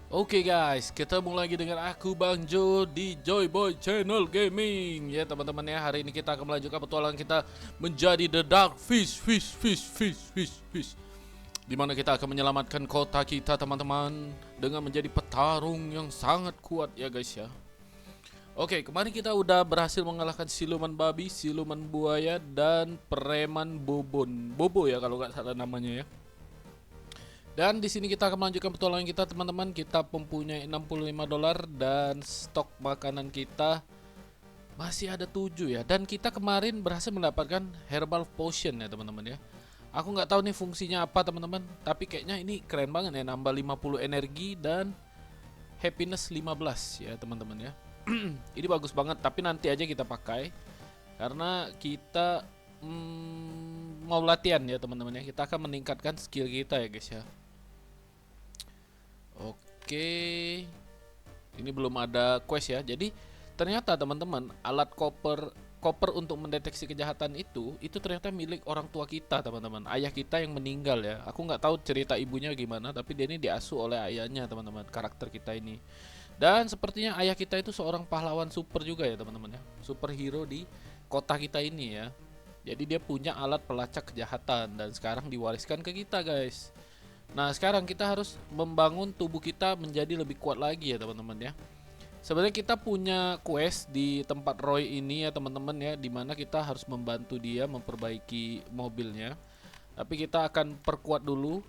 Oke guys, ketemu lagi dengan aku Bang Jo di Joyboy Channel Gaming. Ya teman-teman ya, hari ini kita akan melanjutkan petualangan kita menjadi The Dark Fish. Dimana kita akan menyelamatkan kota kita teman-teman, dengan menjadi petarung yang sangat kuat ya guys ya. Oke, kemarin kita udah berhasil mengalahkan siluman babi, siluman buaya, dan preman Bobo ya kalau nggak salah namanya ya. Dan di sini kita akan melanjutkan petualangan kita teman-teman. Kita mempunyai $65 dan stok makanan kita masih ada 7 ya. Dan kita kemarin berhasil mendapatkan herbal potion ya teman-teman ya. Aku nggak tahu nih fungsinya apa teman-teman, tapi kayaknya ini keren banget ya, nambah 50 energi dan happiness 15 ya teman-teman ya. Ini bagus banget, tapi nanti aja kita pakai karena kita mau latihan ya teman-teman ya. Kita akan meningkatkan skill kita ya guys ya. Oke, ini belum ada quest ya. Jadi ternyata teman-teman, alat koper untuk mendeteksi kejahatan itu ternyata milik orang tua kita teman-teman, ayah kita yang meninggal ya. Aku nggak tahu cerita ibunya gimana, tapi dia ini diasuh oleh ayahnya teman-teman, karakter kita ini. Dan sepertinya ayah kita itu seorang pahlawan super juga ya teman-teman ya, superhero di kota kita ini ya. Jadi dia punya alat pelacak kejahatan dan sekarang diwariskan ke kita guys. Nah sekarang kita harus membangun tubuh kita menjadi lebih kuat lagi ya teman-teman ya. Sebenarnya kita punya quest di tempat Roy ini ya teman-teman ya, dimana kita harus membantu dia memperbaiki mobilnya. Tapi kita akan perkuat dulu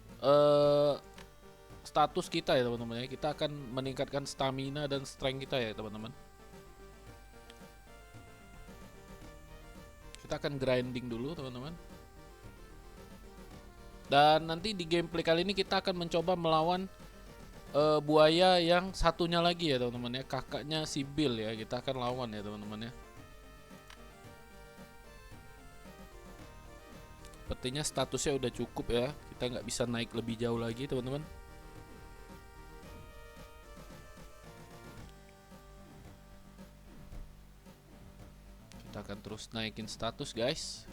status kita ya teman-teman ya. Kita akan meningkatkan stamina dan strength kita ya teman-teman. Kita akan grinding dulu teman-teman. Dan nanti di gameplay kali ini kita akan mencoba melawan buaya yang satunya lagi ya teman-teman ya, kakaknya si Bill ya. Kita akan lawan ya teman-teman ya. Sepertinya statusnya udah cukup ya, kita nggak bisa naik lebih jauh lagi teman-teman. Kita akan terus naikin status guys.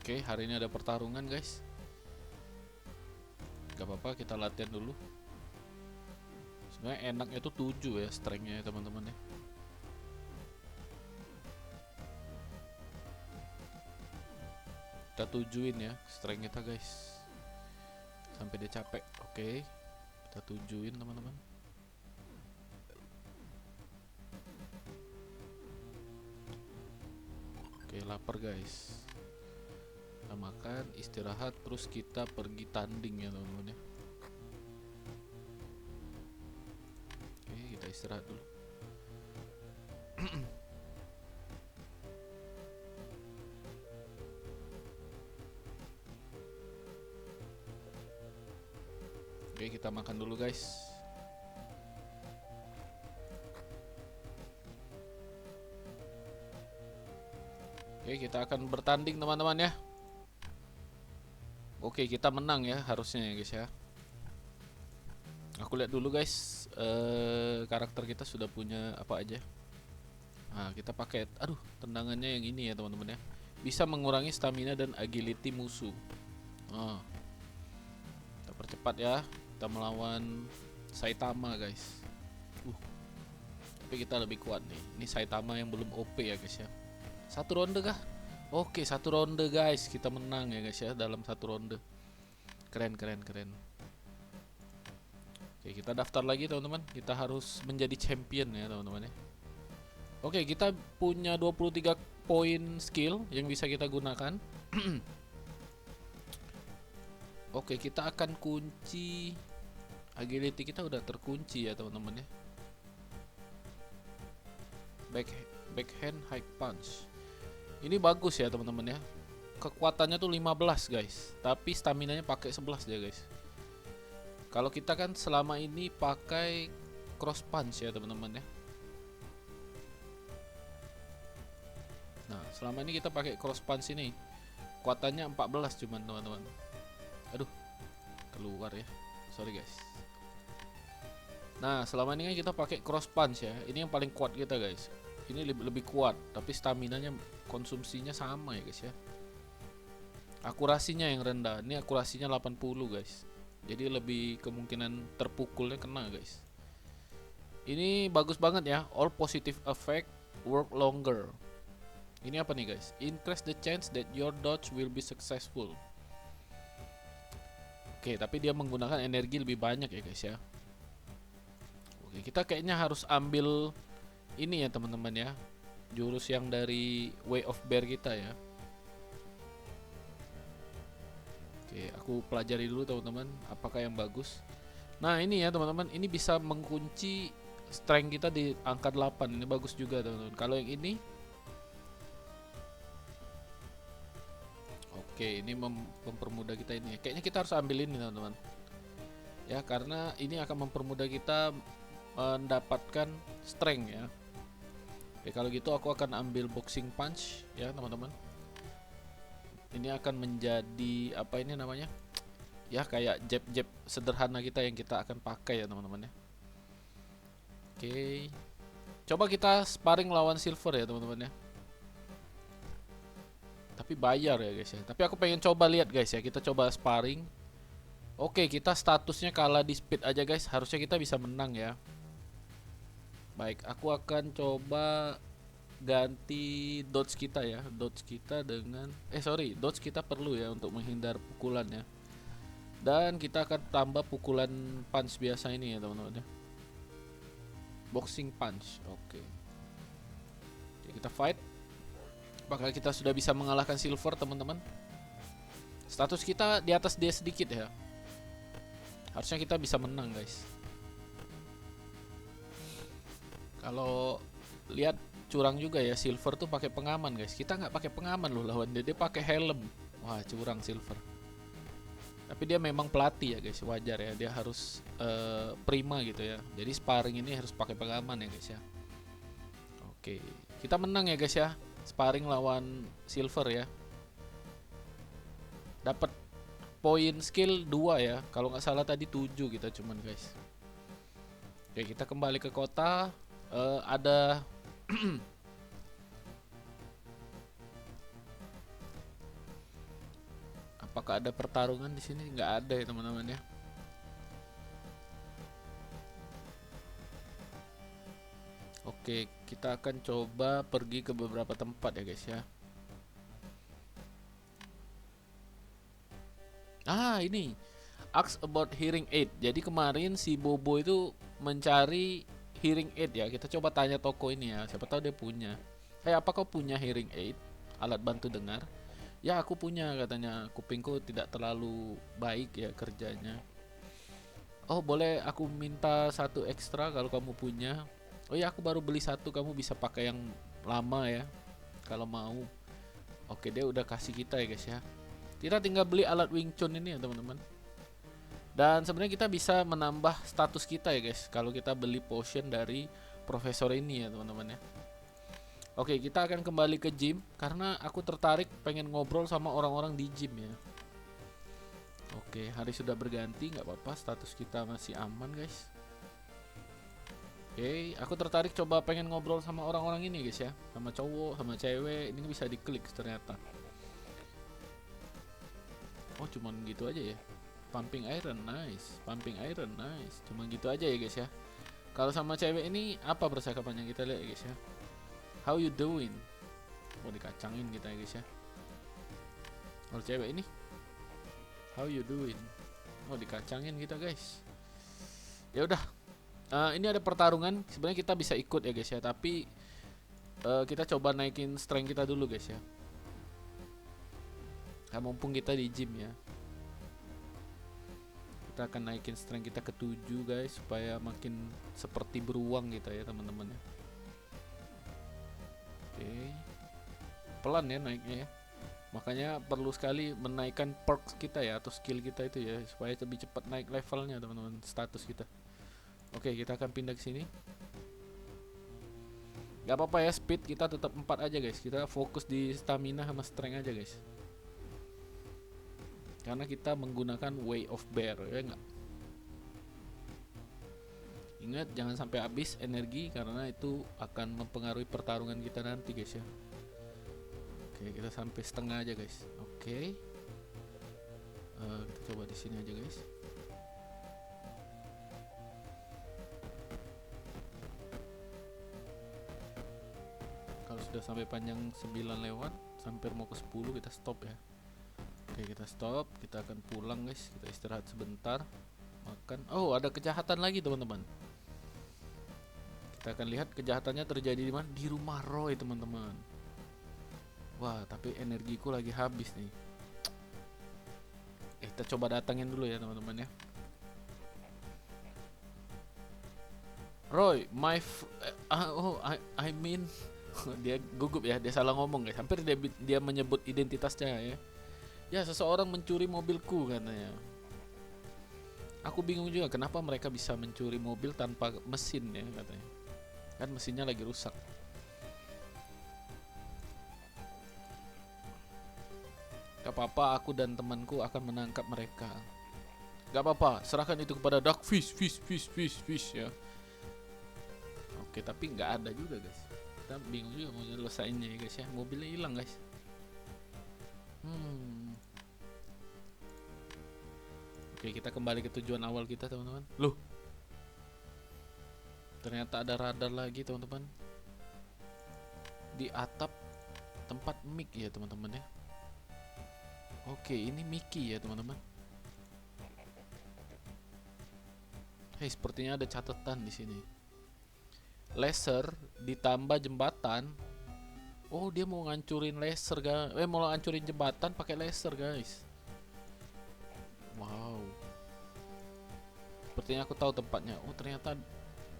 Oke, hari ini ada pertarungan guys. Gak apa-apa, kita latihan dulu. Sebenarnya enaknya tuh 7 ya strengthnya ya teman-teman ya. Kita tujuin ya strength kita guys, sampai dia capek. Oke, kita tujuin teman-teman. Oke, lapar guys. Kita makan, istirahat, terus kita pergi tanding ya teman-teman ya. Oke, kita istirahat dulu. Oke, kita makan dulu guys. Oke, kita akan bertanding teman-teman ya. Oke, kita menang ya harusnya ya guys ya. Aku lihat dulu guys, karakter kita sudah punya apa aja. Nah, kita pakai, aduh, tendangannya yang ini ya teman-teman ya. Bisa mengurangi stamina dan agility musuh. Kita percepat ya. Kita melawan Saitama guys. Tapi kita lebih kuat nih. Ini Saitama yang belum OP ya guys ya. Satu ronde kah? Oke, satu ronde guys, kita menang ya guys ya dalam satu ronde. Keren. Oke, kita daftar lagi teman-teman. Kita harus menjadi champion ya teman-teman ya. Oke, kita punya 23 poin skill yang bisa kita gunakan. Oke, kita akan kunci agility, kita udah terkunci ya teman-teman ya. Backhand high punch. Ini bagus ya teman-teman ya. Kekuatannya tuh 15 guys, tapi staminanya pakai 11 ya guys. Kalau kita kan selama ini pakai cross punch ya teman-teman ya. Nah, selama ini kita pakai cross punch ini. Kekuatannya 14 cuman teman-teman. Aduh, keluar ya. Sorry guys. Nah, selama ini kan kita pakai cross punch ya. Ini yang paling kuat kita guys. Ini lebih kuat, tapi staminanya konsumsinya sama ya guys ya. Akurasinya yang rendah. Ini akurasinya 80 guys. Jadi lebih kemungkinan terpukulnya kena guys. Ini bagus banget ya. All positive effect work longer. Ini apa nih guys? Increase the chance that your dodge will be successful. Oke, tapi dia menggunakan energi lebih banyak ya guys ya. Oke, kita kayaknya harus ambil ini ya teman-teman ya. Jurus yang dari Way of Bear kita ya. Oke, aku pelajari dulu teman-teman, apakah yang bagus. Nah ini ya teman-teman, ini bisa mengunci strength kita di angka 8. Ini bagus juga teman-teman. Kalau yang ini, oke, ini mempermudah kita ini. Kayaknya kita harus ambil ini teman-teman. Ya, karena ini akan mempermudah kita mendapatkan strength ya. Oke, kalau gitu aku akan ambil boxing punch ya teman-teman. Ini akan menjadi apa ini namanya? Ya kayak jab-jab sederhana kita yang kita akan pakai ya teman-teman ya. Oke. Coba kita sparring lawan Silver ya teman-teman ya. Tapi bayar ya guys ya. Tapi aku pengen coba lihat guys ya. Kita coba sparring. Oke, kita statusnya kalah di speed aja guys. Harusnya kita bisa menang ya. Baik, aku akan coba ganti dodge kita ya. Dodge kita dengan dodge kita perlu ya untuk menghindar pukulan ya. Dan kita akan tambah pukulan punch biasa ini ya teman-teman ya. Boxing punch. Oke, kita fight. Apakah kita sudah bisa mengalahkan Silver teman-teman? Status kita di atas dia sedikit ya. Harusnya kita bisa menang guys. Kalau lihat curang juga ya, Silver tuh pakai pengaman guys. Kita nggak pakai pengaman loh lawan dia, dia pakai helm. Wah curang Silver. Tapi dia memang pelatih ya guys, wajar ya. Dia harus prima gitu ya. Jadi sparring ini harus pakai pengaman ya guys ya. Oke, kita menang ya guys ya. Sparring lawan Silver ya. Dapat poin skill 2 ya. Kalau nggak salah tadi 7 kita cuman guys. Oke, kita kembali ke kota. Ada apakah ada pertarungan di sini? Nggak ada ya teman-teman ya. Oke, kita akan coba pergi ke beberapa tempat ya guys ya. Ah ini ask about hearing aid. Jadi kemarin si Bobo itu mencari hearing aid ya. Kita coba tanya toko ini ya. Siapa tahu dia punya. Apa kau punya hearing aid? Alat bantu dengar? Ya aku punya katanya. Kupingku tidak terlalu baik ya kerjanya. Oh boleh aku minta satu ekstra kalau kamu punya. Oh ya aku baru beli satu. Kamu bisa pakai yang lama ya kalau mau. Oke dia udah kasih kita ya guys ya. Kita tinggal beli alat Wing Chun ini ya teman-teman. Dan sebenarnya kita bisa menambah status kita ya guys kalau kita beli potion dari profesor ini ya teman-teman ya. Oke, kita akan kembali ke gym karena aku tertarik pengen ngobrol sama orang-orang di gym ya. Oke, hari sudah berganti, nggak apa-apa, status kita masih aman guys. Oke, aku tertarik coba pengen ngobrol sama orang-orang ini guys ya, sama cowok, sama cewek. Ini bisa diklik ternyata. Oh, cuman gitu aja ya. Pumping iron, nice. Pumping iron, nice. Cuma gitu aja ya guys ya. Kalau sama cewek ini apa percakapannya kita lihat ya guys ya. How you doing? Oh dikacangin kita ya guys ya. Kalau cewek ini, how you doing? Oh dikacangin kita guys. Ya udah. Ini ada pertarungan. Sebenarnya kita bisa ikut ya guys ya. Tapi kita coba naikin strength kita dulu guys ya. Mumpung kita di gym ya. Kita akan naikin strength kita ke 7 guys supaya makin seperti beruang gitu ya teman-teman ya. Oke. Pelan ya naiknya ya. Makanya perlu sekali menaikkan perks kita ya atau skill kita itu ya supaya lebih cepat naik levelnya teman-teman, status kita. Oke, kita akan pindah ke sini. Gak apa-apa ya, speed kita tetap 4 aja guys. Kita fokus di stamina sama strength aja guys. Karena kita menggunakan Way of Bear ya enggak. Ingat jangan sampai habis energi karena itu akan mempengaruhi pertarungan kita nanti guys ya. Oke, kita sampai setengah aja guys. Oke. Kita coba di sini aja guys. Kalau sudah sampai panjang 9 lewat, hampir mau ke 10, kita stop ya. Oke, kita stop, kita akan pulang guys. Kita istirahat sebentar, makan. Oh, ada kejahatan lagi teman-teman. Kita akan lihat kejahatannya terjadi di mana? Di rumah Roy teman-teman. Wah, tapi energiku lagi habis nih. Kita coba datangin dulu ya teman-teman ya. Roy, I mean dia gugup ya, dia salah ngomong guys. Hampir dia menyebut identitasnya ya. Ya, seseorang mencuri mobilku katanya. Aku bingung juga kenapa mereka bisa mencuri mobil tanpa mesin ya katanya. Kan mesinnya lagi rusak. Gak apa-apa, aku dan temanku akan menangkap mereka. Gak apa-apa, serahkan itu kepada Duckfish, fish ya. Oke, tapi nggak ada juga guys. Kita bingung juga mau nyelesainnya ya guys ya. Mobilnya hilang guys. Oke, kita kembali ke tujuan awal kita teman-teman. Loh, ternyata ada radar lagi teman-teman di atap tempat mic ya teman-teman ya. Oke, ini Mickey ya teman-teman. Hei, sepertinya ada catatan di sini. Laser ditambah jembatan. Oh, dia mau ngancurin laser guys. Mau ngancurin jembatan pakai laser guys. Wow. Sepertinya aku tahu tempatnya. Oh, ternyata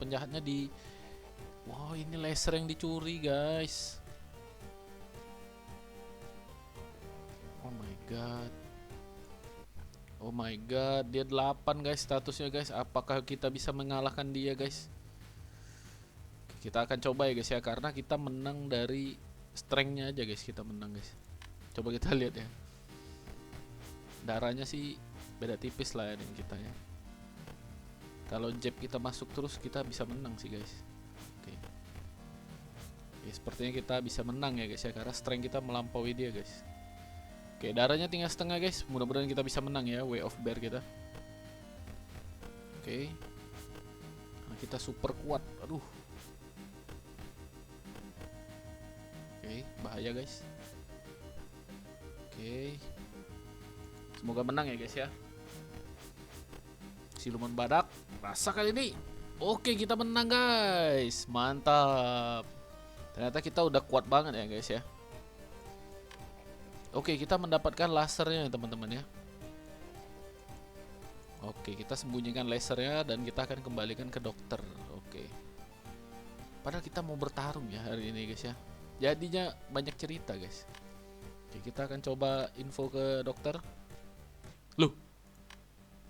penjahatnya di. Wow, ini laser yang dicuri guys. Oh my god. Oh my god, dia 8 guys statusnya guys. Apakah kita bisa mengalahkan dia guys? Kita akan coba ya guys ya, karena kita menang dari strengthnya aja guys. Kita menang guys. Coba kita lihat ya. Darahnya sih beda tipis lah ya dengan kita ya. Kalau jab kita masuk terus, kita bisa menang sih guys. Oke. Oke, sepertinya kita bisa menang ya guys ya, karena strength kita melampaui dia guys. Oke, darahnya tinggal setengah guys. Mudah-mudahan kita bisa menang ya, Way of Bear kita. Oke. Nah, kita super kuat. Aduh. Oke, bahaya guys. Oke. Semoga menang ya guys ya. Siluman badak, rasa kali ini. Oke, kita menang guys. Mantap. Ternyata kita udah kuat banget ya guys ya. Oke, kita mendapatkan lasernya teman-teman ya. Oke, kita sembunyikan lasernya dan kita akan kembalikan ke dokter. Oke. Padahal kita mau bertarung ya hari ini guys ya. Jadinya banyak cerita guys. Oke, kita akan coba info ke dokter. Loh,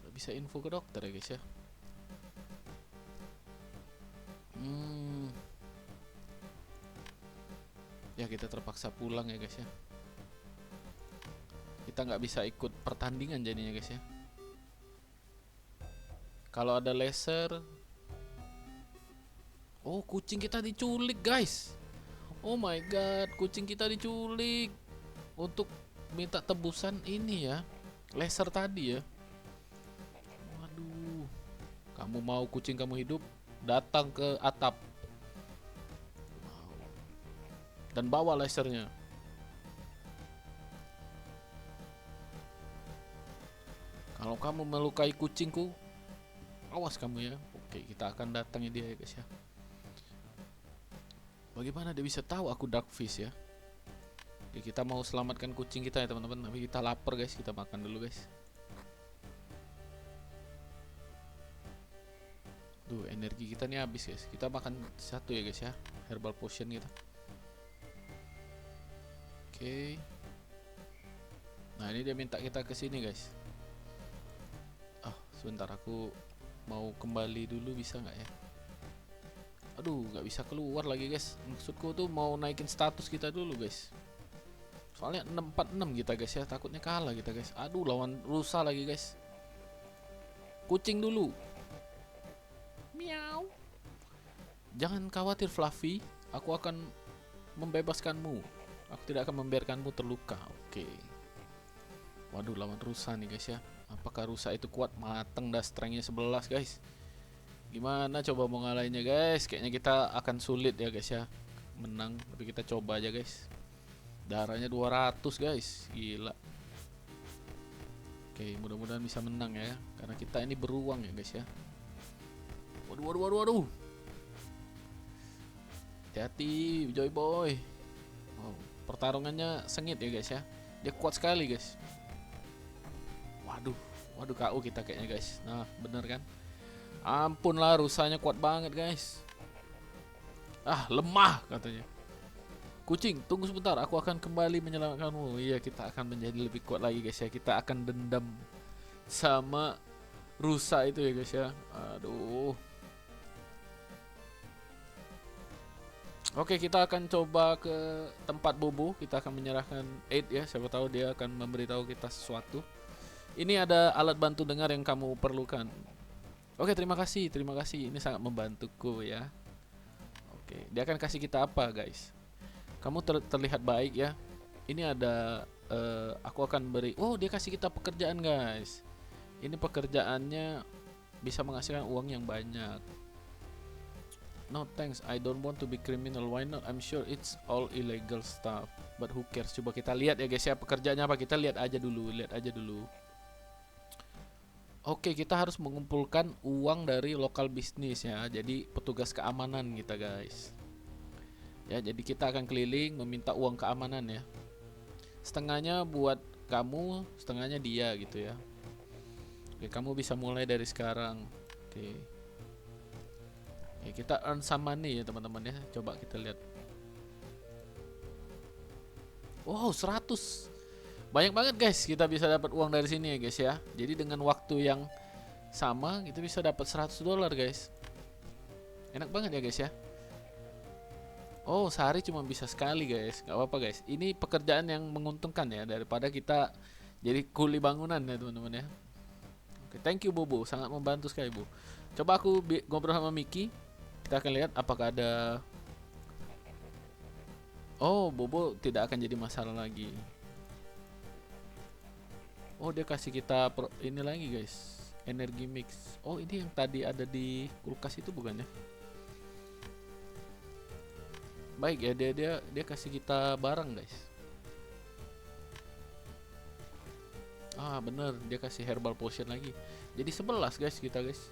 gak bisa info ke dokter ya guys ya. Ya, kita terpaksa pulang ya guys ya. Kita nggak bisa ikut pertandingan jadinya guys ya. Kalau ada laser. Oh, kucing kita diculik guys. Oh my god, kucing kita diculik. Untuk minta tebusan ini ya, laser tadi ya. Waduh. Kamu mau kucing kamu hidup, datang ke atap. Wow. Dan bawa lasernya. Kalau kamu melukai kucingku, awas kamu ya. Oke, kita akan datangi dia ya guys ya. Bagaimana dia bisa tahu aku Duckfish ya? Oke, kita mau selamatkan kucing kita ya teman-teman. Tapi kita lapar guys, kita makan dulu guys. Duh, energi kita nih habis guys. Kita makan satu ya guys ya, herbal potion kita. Oke. Nah, ini dia minta kita ke sini guys. Sebentar, aku mau kembali dulu, bisa nggak ya? Aduh, nggak bisa keluar lagi guys. Maksudku tuh mau naikin status kita dulu guys. Soalnya 646 kita guys ya, takutnya kalah kita guys. Aduh, lawan rusa lagi guys. Kucing dulu. Miau. Jangan khawatir Fluffy, aku akan membebaskanmu. Aku tidak akan membiarkanmu terluka. Oke. Waduh, lawan rusa nih guys ya. Apakah rusa itu kuat? Mateng dah, strengthnya 11 guys. Gimana coba mau ngalahinnya guys? Kayaknya kita akan sulit ya guys ya menang, tapi kita coba aja guys. Darahnya 200 guys, gila. Oke, mudah-mudahan bisa menang ya, karena kita ini beruang ya guys ya. Waduh, waduh, waduh, waduh. Hati-hati Joy Boy. Wow, pertarungannya sengit ya guys ya. Dia kuat sekali guys. Waduh, waduh, KO kita kayaknya guys. Nah, bener kan? Ampun lah, rusanya kuat banget guys. Ah, lemah katanya. Kucing, tunggu sebentar, aku akan kembali menyelamatkanmu. Iya, kita akan menjadi lebih kuat lagi guys ya. Kita akan dendam sama rusa itu ya guys ya. Aduh. Oke, kita akan coba ke tempat Bobo. Kita akan menyerahkan aid ya. Siapa tahu dia akan memberitahu kita sesuatu. Ini ada alat bantu dengar yang kamu perlukan. Oke, terima kasih, terima kasih. Ini sangat membantuku ya. Oke, dia akan kasih kita apa guys? Kamu terlihat baik ya. Ini ada, aku akan beri. Oh, dia kasih kita pekerjaan guys. Ini pekerjaannya bisa menghasilkan uang yang banyak. No thanks, I don't want to be criminal. Why not? I'm sure it's all illegal stuff. But who cares? Coba kita lihat ya guys ya, pekerjaannya apa. Kita lihat aja dulu, lihat aja dulu. Oke, kita harus mengumpulkan uang dari lokal bisnis ya. Jadi petugas keamanan kita guys. Ya, jadi kita akan keliling meminta uang keamanan ya. Setengahnya buat kamu, setengahnya dia gitu ya. Oke, kamu bisa mulai dari sekarang. Oke. Ya, kita earn some money ya teman-teman ya. Coba kita lihat. Wow, 100. Banyak banget guys, kita bisa dapat uang dari sini ya guys ya. Jadi dengan waktu yang sama kita bisa dapat 100 dolar guys. Enak banget ya guys ya. Oh, sehari cuma bisa sekali guys. Gak apa-apa guys. Ini pekerjaan yang menguntungkan ya, daripada kita jadi kuli bangunan ya teman-teman ya. Oke, thank you Bobo, sangat membantu sekali Bu. Coba aku ngobrol sama Miki. Kita akan lihat apakah ada. Oh, Bobo tidak akan jadi masalah lagi. Oh, dia kasih kita ini lagi guys, energi mix. Oh, ini yang tadi ada di kulkas itu bukan ya? Baik ya, dia kasih kita barang guys. Ah bener, dia kasih herbal potion lagi. Jadi 11 guys kita guys.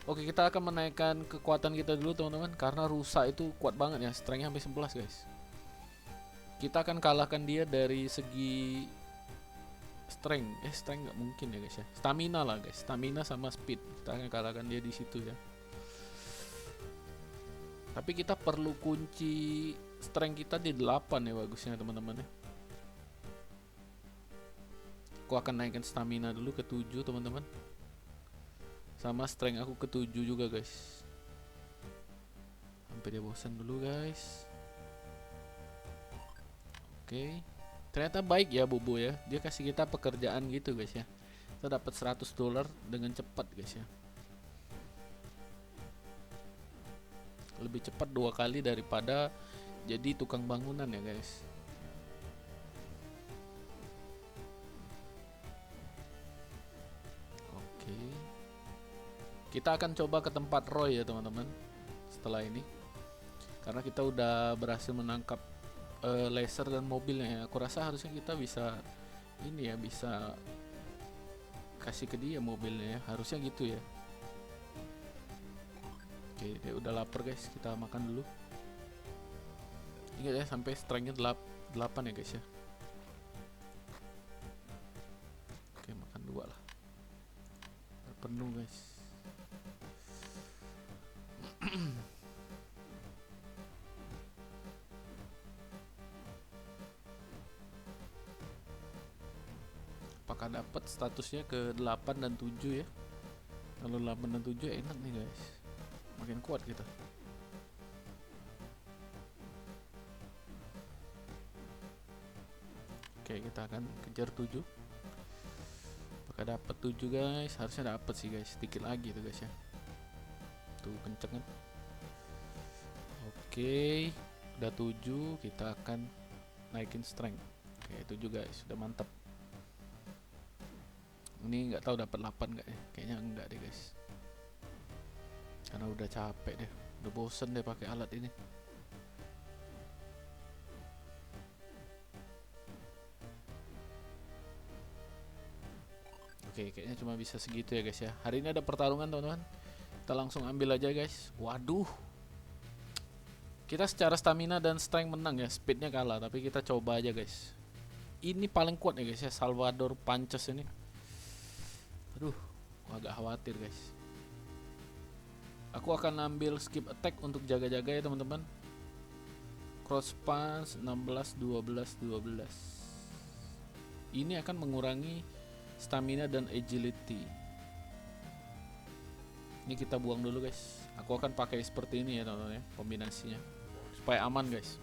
Oke, kita akan menaikkan kekuatan kita dulu teman-teman, karena rusa itu kuat banget ya, strengthnya sampai 11 guys. Kita akan kalahkan dia dari segi strength nggak mungkin ya guys ya. Stamina lah guys, stamina sama speed. Kita akan kalahkan dia di situ ya. Tapi kita perlu kunci strength kita di 8 ya bagusnya teman-teman ya. Aku akan naikkan stamina dulu ke 7 teman-teman. Sama strength aku ke 7 juga guys. Sampai dia bosan dulu guys. Oke. Ternyata baik ya Bobo ya. Dia kasih kita pekerjaan gitu guys ya. Kita dapat 100 dolar dengan cepat guys ya. Lebih cepat 2 kali daripada jadi tukang bangunan ya guys. Oke. Kita akan coba ke tempat Roy ya teman-teman. Setelah ini, karena kita udah berhasil menangkap laser dan mobilnya ya. Aku rasa harusnya kita bisa ini ya, bisa kasih ke dia mobilnya ya. Harusnya gitu ya. Oke, dia udah lapar guys, kita makan dulu. Ingat ya, sampai strengthnya 8 ya guys ya. Oke, makan 2 lah. Penuh guys. Apakah dapat statusnya ke 8 dan 7 ya? Kalau 8 dan 7 enak nih guys. Makin kuat kita. Oke, kita akan kejar 7. Apakah dapat 7 guys? Harusnya dapat sih guys. Sedikit lagi tuh guys ya. Tuh kenceng kan. Oke, udah 7, kita akan naikin strength. Oke, 7 guys, sudah mantap. Ini nggak tahu dapat 8 nggak ya? Kayaknya enggak deh guys. Karena udah capek deh, udah bosen deh pakai alat ini. Oke, kayaknya cuma bisa segitu ya guys ya. Hari ini ada pertarungan teman-teman. Kita langsung ambil aja guys. Waduh. Kita secara stamina dan strength menang ya, speednya kalah, tapi kita coba aja guys. Ini paling kuat ya guys ya, Salvador Panches ini. Aduh, agak khawatir guys. Aku akan ambil skip attack untuk jaga-jaga ya teman-teman. Cross punch 16 12 12. Ini akan mengurangi stamina dan agility. Ini kita buang dulu guys. Aku akan pakai seperti ini ya teman-teman ya, kombinasinya supaya aman guys.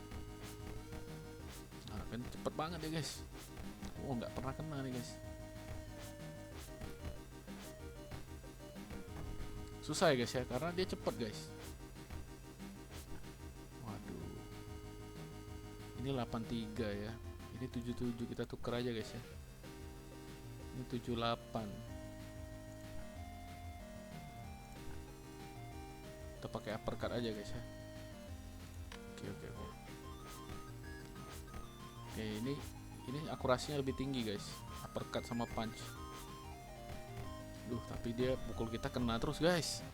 Nah, kan cepet banget ya guys. Oh, nggak pernah kena nih guys. Susah ya guys ya, karena dia cepet guys. Waduh. Ini 83 ya. Ini 77, kita tuker aja guys ya. Ini 78. Kita pakai uppercut aja guys ya. Oke. Oke, ini akurasinya lebih tinggi guys. Uppercut sama punch. Duh, tapi dia pukul kita kena terus guys.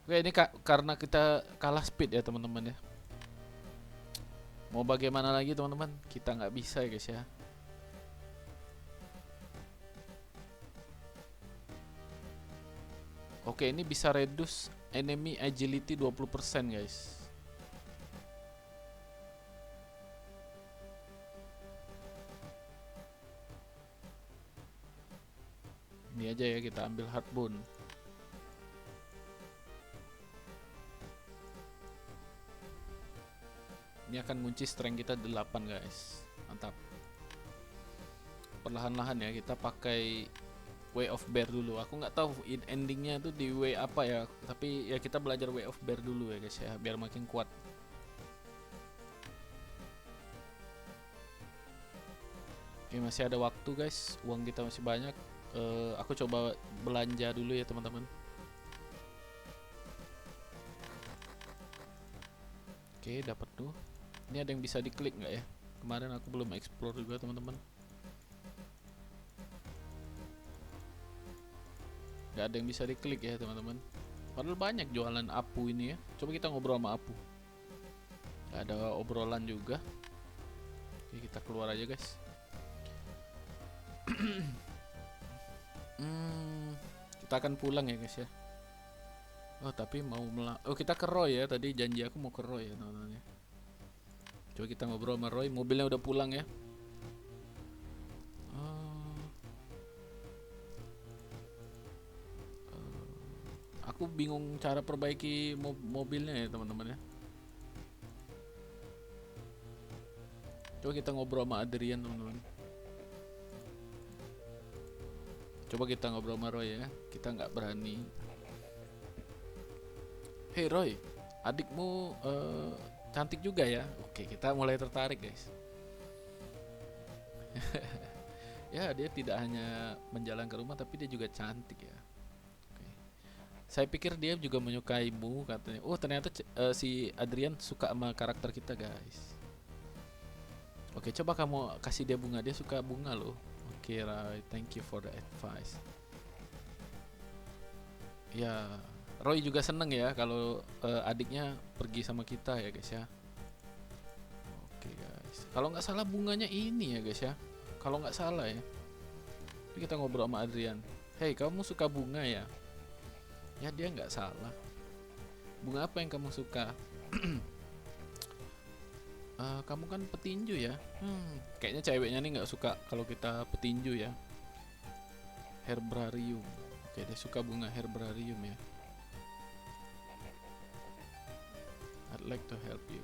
Oke, ini karena kita kalah speed ya teman-teman ya. Mau bagaimana lagi teman-teman? Kita nggak bisa ya guys ya. Oke, ini bisa reduce enemy agility 20% guys. Ini aja ya, kita ambil hardbone. Ini akan ngunci strength kita 8 guys. Mantap. Perlahan-lahan ya, kita pakai Way of Bear dulu. Aku nggak tahu endingnya tuh di way apa ya, tapi ya kita belajar Way of Bear dulu ya guys ya, biar makin kuat. Oke, masih ada waktu guys, uang kita masih banyak. Aku coba belanja dulu ya teman-teman. Oke, dapat tuh. Ini ada yang bisa diklik nggak ya? Kemarin aku belum explore juga teman-teman. Nggak ada yang bisa diklik ya teman-teman. Padahal banyak jualan Apu ini ya. Coba kita ngobrol sama Apu. Nggak ada obrolan juga. Oke, kita keluar aja guys. Kita akan pulang ya guys ya. Oh, tapi mau kita ke Roy ya. Tadi janji aku mau ke Roy ya teman-teman ya. Coba kita ngobrol sama Roy. Mobilnya udah pulang ya. Aku bingung cara perbaiki mobilnya ya teman-teman ya. Coba kita ngobrol sama Adrian teman-teman. Coba kita ngobrol sama Roy ya. Kita nggak berani. Hey Roy, adikmu cantik juga ya. Oke, kita mulai tertarik guys. Ya, dia tidak hanya menjalan ke rumah, tapi dia juga cantik ya. Oke. Saya pikir dia juga menyukaimu katanya. Oh, ternyata si Adrian suka sama karakter kita guys. Oke, coba kamu kasih dia bunga. Dia suka bunga loh. Oke, right. Thank you for the advice. Ya, Roy juga seneng ya kalau adiknya pergi sama kita ya guys ya. Oke guys, kalau nggak salah bunganya ini ya guys ya. Kalau nggak salah ya. Jadi kita ngobrol sama Adrian. Hey, kamu suka bunga ya? Ya, dia nggak salah. Bunga apa yang kamu suka? Kamu kan petinju ya. Kayaknya ceweknya nih nggak suka kalau kita petinju ya. Herbarium. Oke, dia suka bunga herbarium ya. I'd like to help you.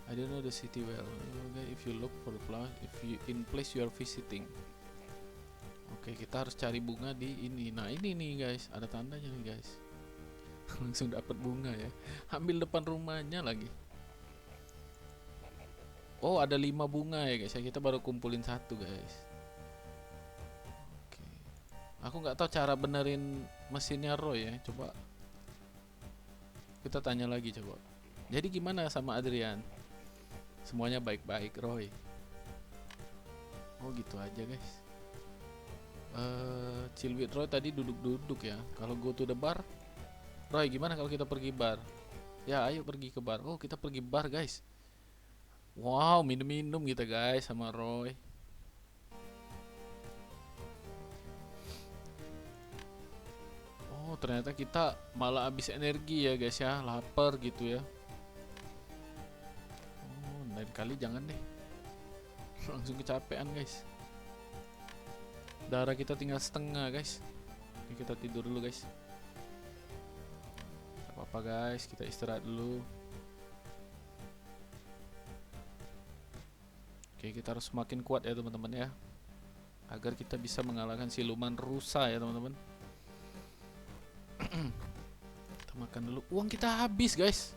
I don't know the city well. Okay, if you look for the flower, if you in place you are visiting. Oke, kita harus cari bunga di ini. Nah, ini nih guys, ada tandanya nih guys. Langsung dapat bunga ya. Ambil depan rumahnya lagi. Oh, ada 5 bunga ya guys. Kita baru kumpulin 1 guys. Oke. Aku nggak tahu cara benerin mesinnya Roy ya. Coba kita tanya lagi coba. Jadi gimana sama Adrian? Semuanya baik-baik Roy. Oh gitu aja guys. Chill with Roy tadi duduk-duduk ya. Kalau go to the bar, Roy gimana kalau kita pergi bar? Ya ayo pergi ke bar. Oh kita pergi bar guys. Wow minum-minum kita guys sama Roy. Oh ternyata kita malah habis energi ya guys ya. Lapar gitu ya. Oh lain kali jangan deh. Langsung kecapean guys. Darah kita tinggal setengah guys. Oke, kita tidur dulu guys. Gak apa-apa guys, kita istirahat dulu. Oke, kita harus semakin kuat ya teman-teman ya, agar kita bisa mengalahkan siluman rusa ya teman-teman. Kita makan dulu. Uang kita habis guys.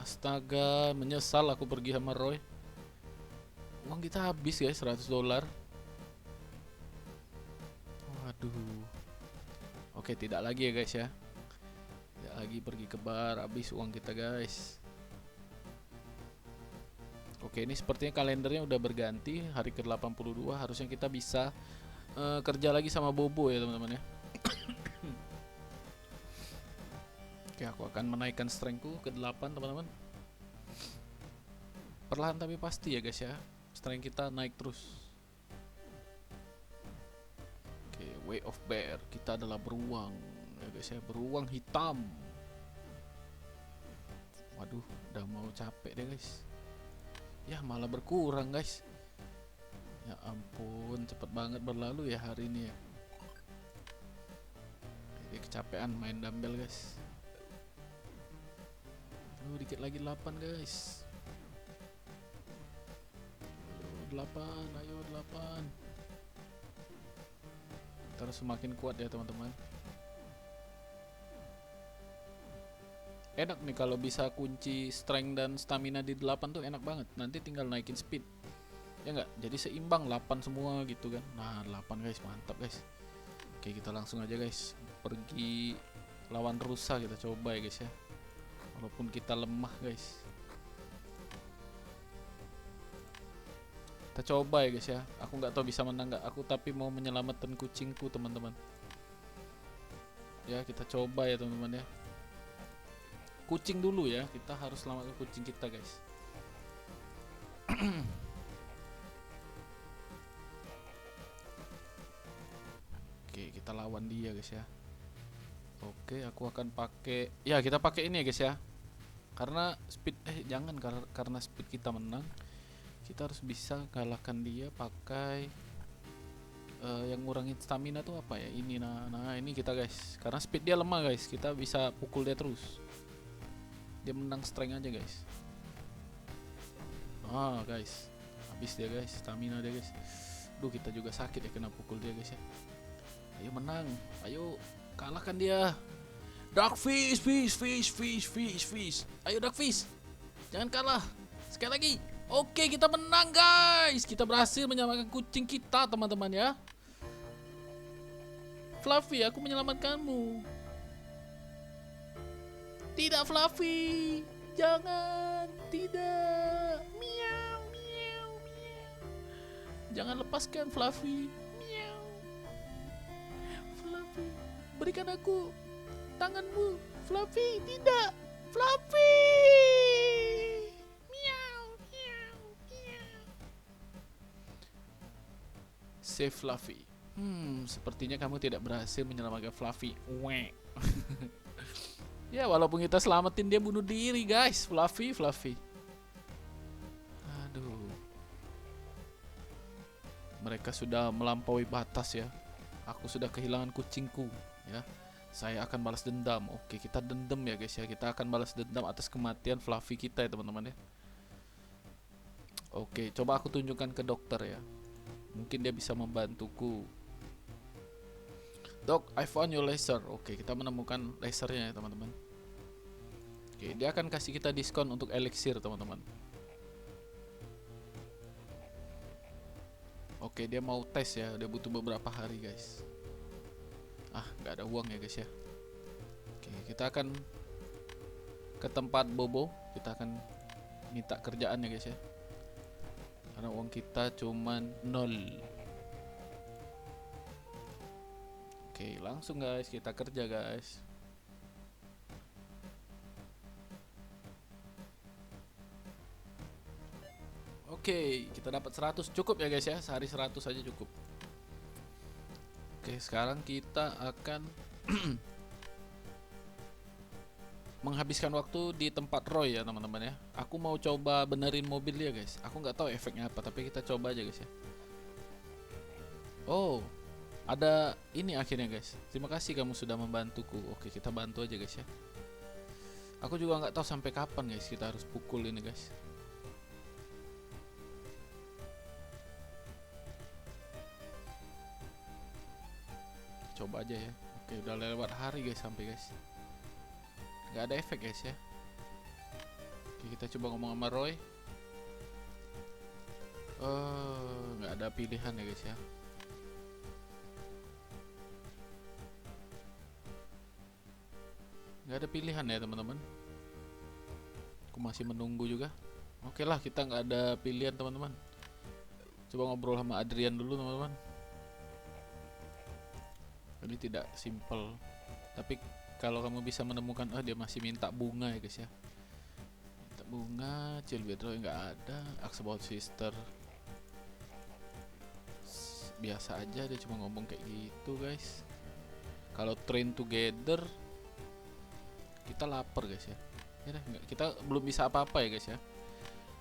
Astaga, menyesal aku pergi sama Roy. Uang kita habis guys, $100. Waduh. Oke, tidak lagi ya guys ya. Tidak lagi pergi ke bar, habis uang kita guys. Oke, ini sepertinya kalendernya udah berganti. Hari ke-82 harusnya kita bisa kerja lagi sama Bobo ya teman-teman ya. Oke, aku akan menaikkan strengthku ke 8 teman-teman. Perlahan tapi pasti ya guys ya. Strength kita naik terus. Oke, way of bear. Kita adalah beruang ya guys ya, beruang hitam. Waduh, udah mau capek deh guys. Ya malah berkurang guys. Ya ampun, cepet banget berlalu ya hari ini ya. Jadi kecapean main dumbbell guys. Dikit lagi 8 guys. 8, ayo 8. Kita harus semakin kuat ya teman-teman. Enak nih kalau bisa kunci strength dan stamina di 8 tuh enak banget. Nanti tinggal naikin speed. Ya enggak? Jadi seimbang 8 semua gitu kan. Nah, 8 guys, mantap guys. Oke, kita langsung aja guys. Pergi lawan rusa kita coba ya guys ya. Walaupun kita lemah guys. Kita coba ya guys ya. Aku nggak tahu bisa menang nggak. Aku tapi mau menyelamatkan kucingku teman-teman. Ya, kita coba ya teman-teman ya. Kucing dulu ya, kita harus selamatkan kucing kita guys. Oke, kita lawan dia guys ya. Oke, aku akan pakai, ya kita pakai ini ya guys ya. Karena speed, jangan karena speed kita menang, kita harus bisa kalahkan dia pakai yang ngurangin stamina tuh apa ya? Ini nah ini kita guys. Karena speed dia lemah guys, kita bisa pukul dia terus. Dia menang strength aja guys. Guys, habis dia guys, stamina dia guys. Duh, kita juga sakit ya kena pukul dia guys ya. Ayo menang, ayo kalahkan dia. Dark fish. Ayo dark fish, jangan kalah. Sekali lagi. Oke, kita menang guys. Kita berhasil menyelamatkan kucing kita teman-teman ya. Fluffy, aku menyelamatkanmu. Tidak Fluffy, jangan, tidak. Miau. Jangan lepaskan Fluffy. Miau. Fluffy, berikan aku tanganmu. Fluffy, tidak. Fluffy. Miau. Save Fluffy. Sepertinya kamu tidak berhasil menyelamatkan Fluffy. Weh. Ya walaupun kita selamatin dia bunuh diri guys. Fluffy. Aduh. Mereka sudah melampaui batas ya. Aku sudah kehilangan kucingku ya. Saya akan balas dendam. Oke, kita dendam ya guys ya. Kita akan balas dendam atas kematian Fluffy kita ya teman-teman ya. Oke, coba aku tunjukkan ke dokter ya. Mungkin dia bisa membantuku. Dok, I found your laser. Oke, kita menemukan lasernya ya teman-teman. Oke, dia akan kasih kita diskon untuk elixir teman-teman. Oke, dia mau tes ya. Dia butuh beberapa hari guys. Nggak ada uang ya guys ya. Oke, kita akan ke tempat Bobo. Kita akan minta kerjaan ya guys ya, karena uang kita cuman 0. Oke, langsung guys, kita kerja guys. Oke, kita dapat 100, cukup ya guys ya, sehari 100 aja cukup. Oke, sekarang kita akan menghabiskan waktu di tempat Roy ya teman-teman ya. Aku mau coba benerin mobil dia guys. Aku nggak tahu efeknya apa, tapi kita coba aja guys ya. Oh, ada ini akhirnya guys. Terima kasih kamu sudah membantuku. Oke, kita bantu aja guys ya. Aku juga nggak tahu sampai kapan guys kita harus pukul ini guys. Coba aja ya. Oke, udah lewat hari guys sampai guys. Nggak ada efek guys ya. Oke, kita coba ngomong sama Roy. Nggak ada pilihan ya guys ya. Nggak ada pilihan ya teman-teman. Aku masih menunggu juga. Oke lah, kita nggak ada pilihan teman-teman. Coba ngobrol sama Adrian dulu teman-teman. Jadi tidak simple. Tapi kalau kamu bisa menemukan, dia masih minta bunga ya guys ya. Minta bunga, chill bedrock nggak ada. Ask about sister. Biasa aja, dia cuma ngomong kayak gitu guys. Kalau train together, kita lapar guys ya. Kita belum bisa apa-apa ya guys ya.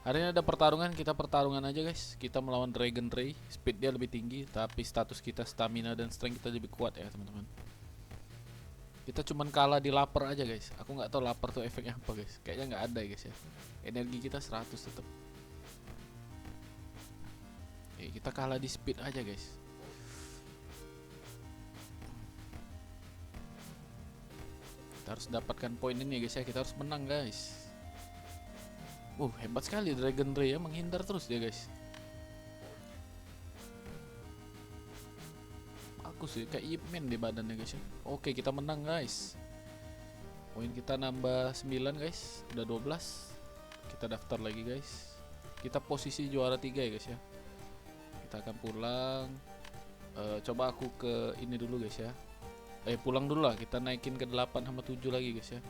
Hari ini ada pertarungan, kita pertarungan aja guys. Kita melawan Dragon Ray, speed dia lebih tinggi, tapi status kita stamina dan strength kita lebih kuat ya teman-teman. Kita cuman kalah di lapar aja guys. Aku nggak tahu lapar tuh efeknya apa guys. Kayaknya nggak ada ya guys ya. Energi kita 100 tetap. Oke, kita kalah di speed aja guys. Kita harus dapatkan poin ini guys ya. Kita harus menang guys. Hebat sekali Dragon Ray ya, menghindar terus dia guys. Aku sih kayak Ip Man di badannya guys ya. Oke, kita menang guys. Poin kita nambah 9 guys, udah 12. Kita daftar lagi guys. Kita posisi juara 3 ya guys ya. Kita akan pulang. Coba aku ke ini dulu guys ya. Pulang dulu lah, kita naikin ke 8 sama 7 lagi guys ya.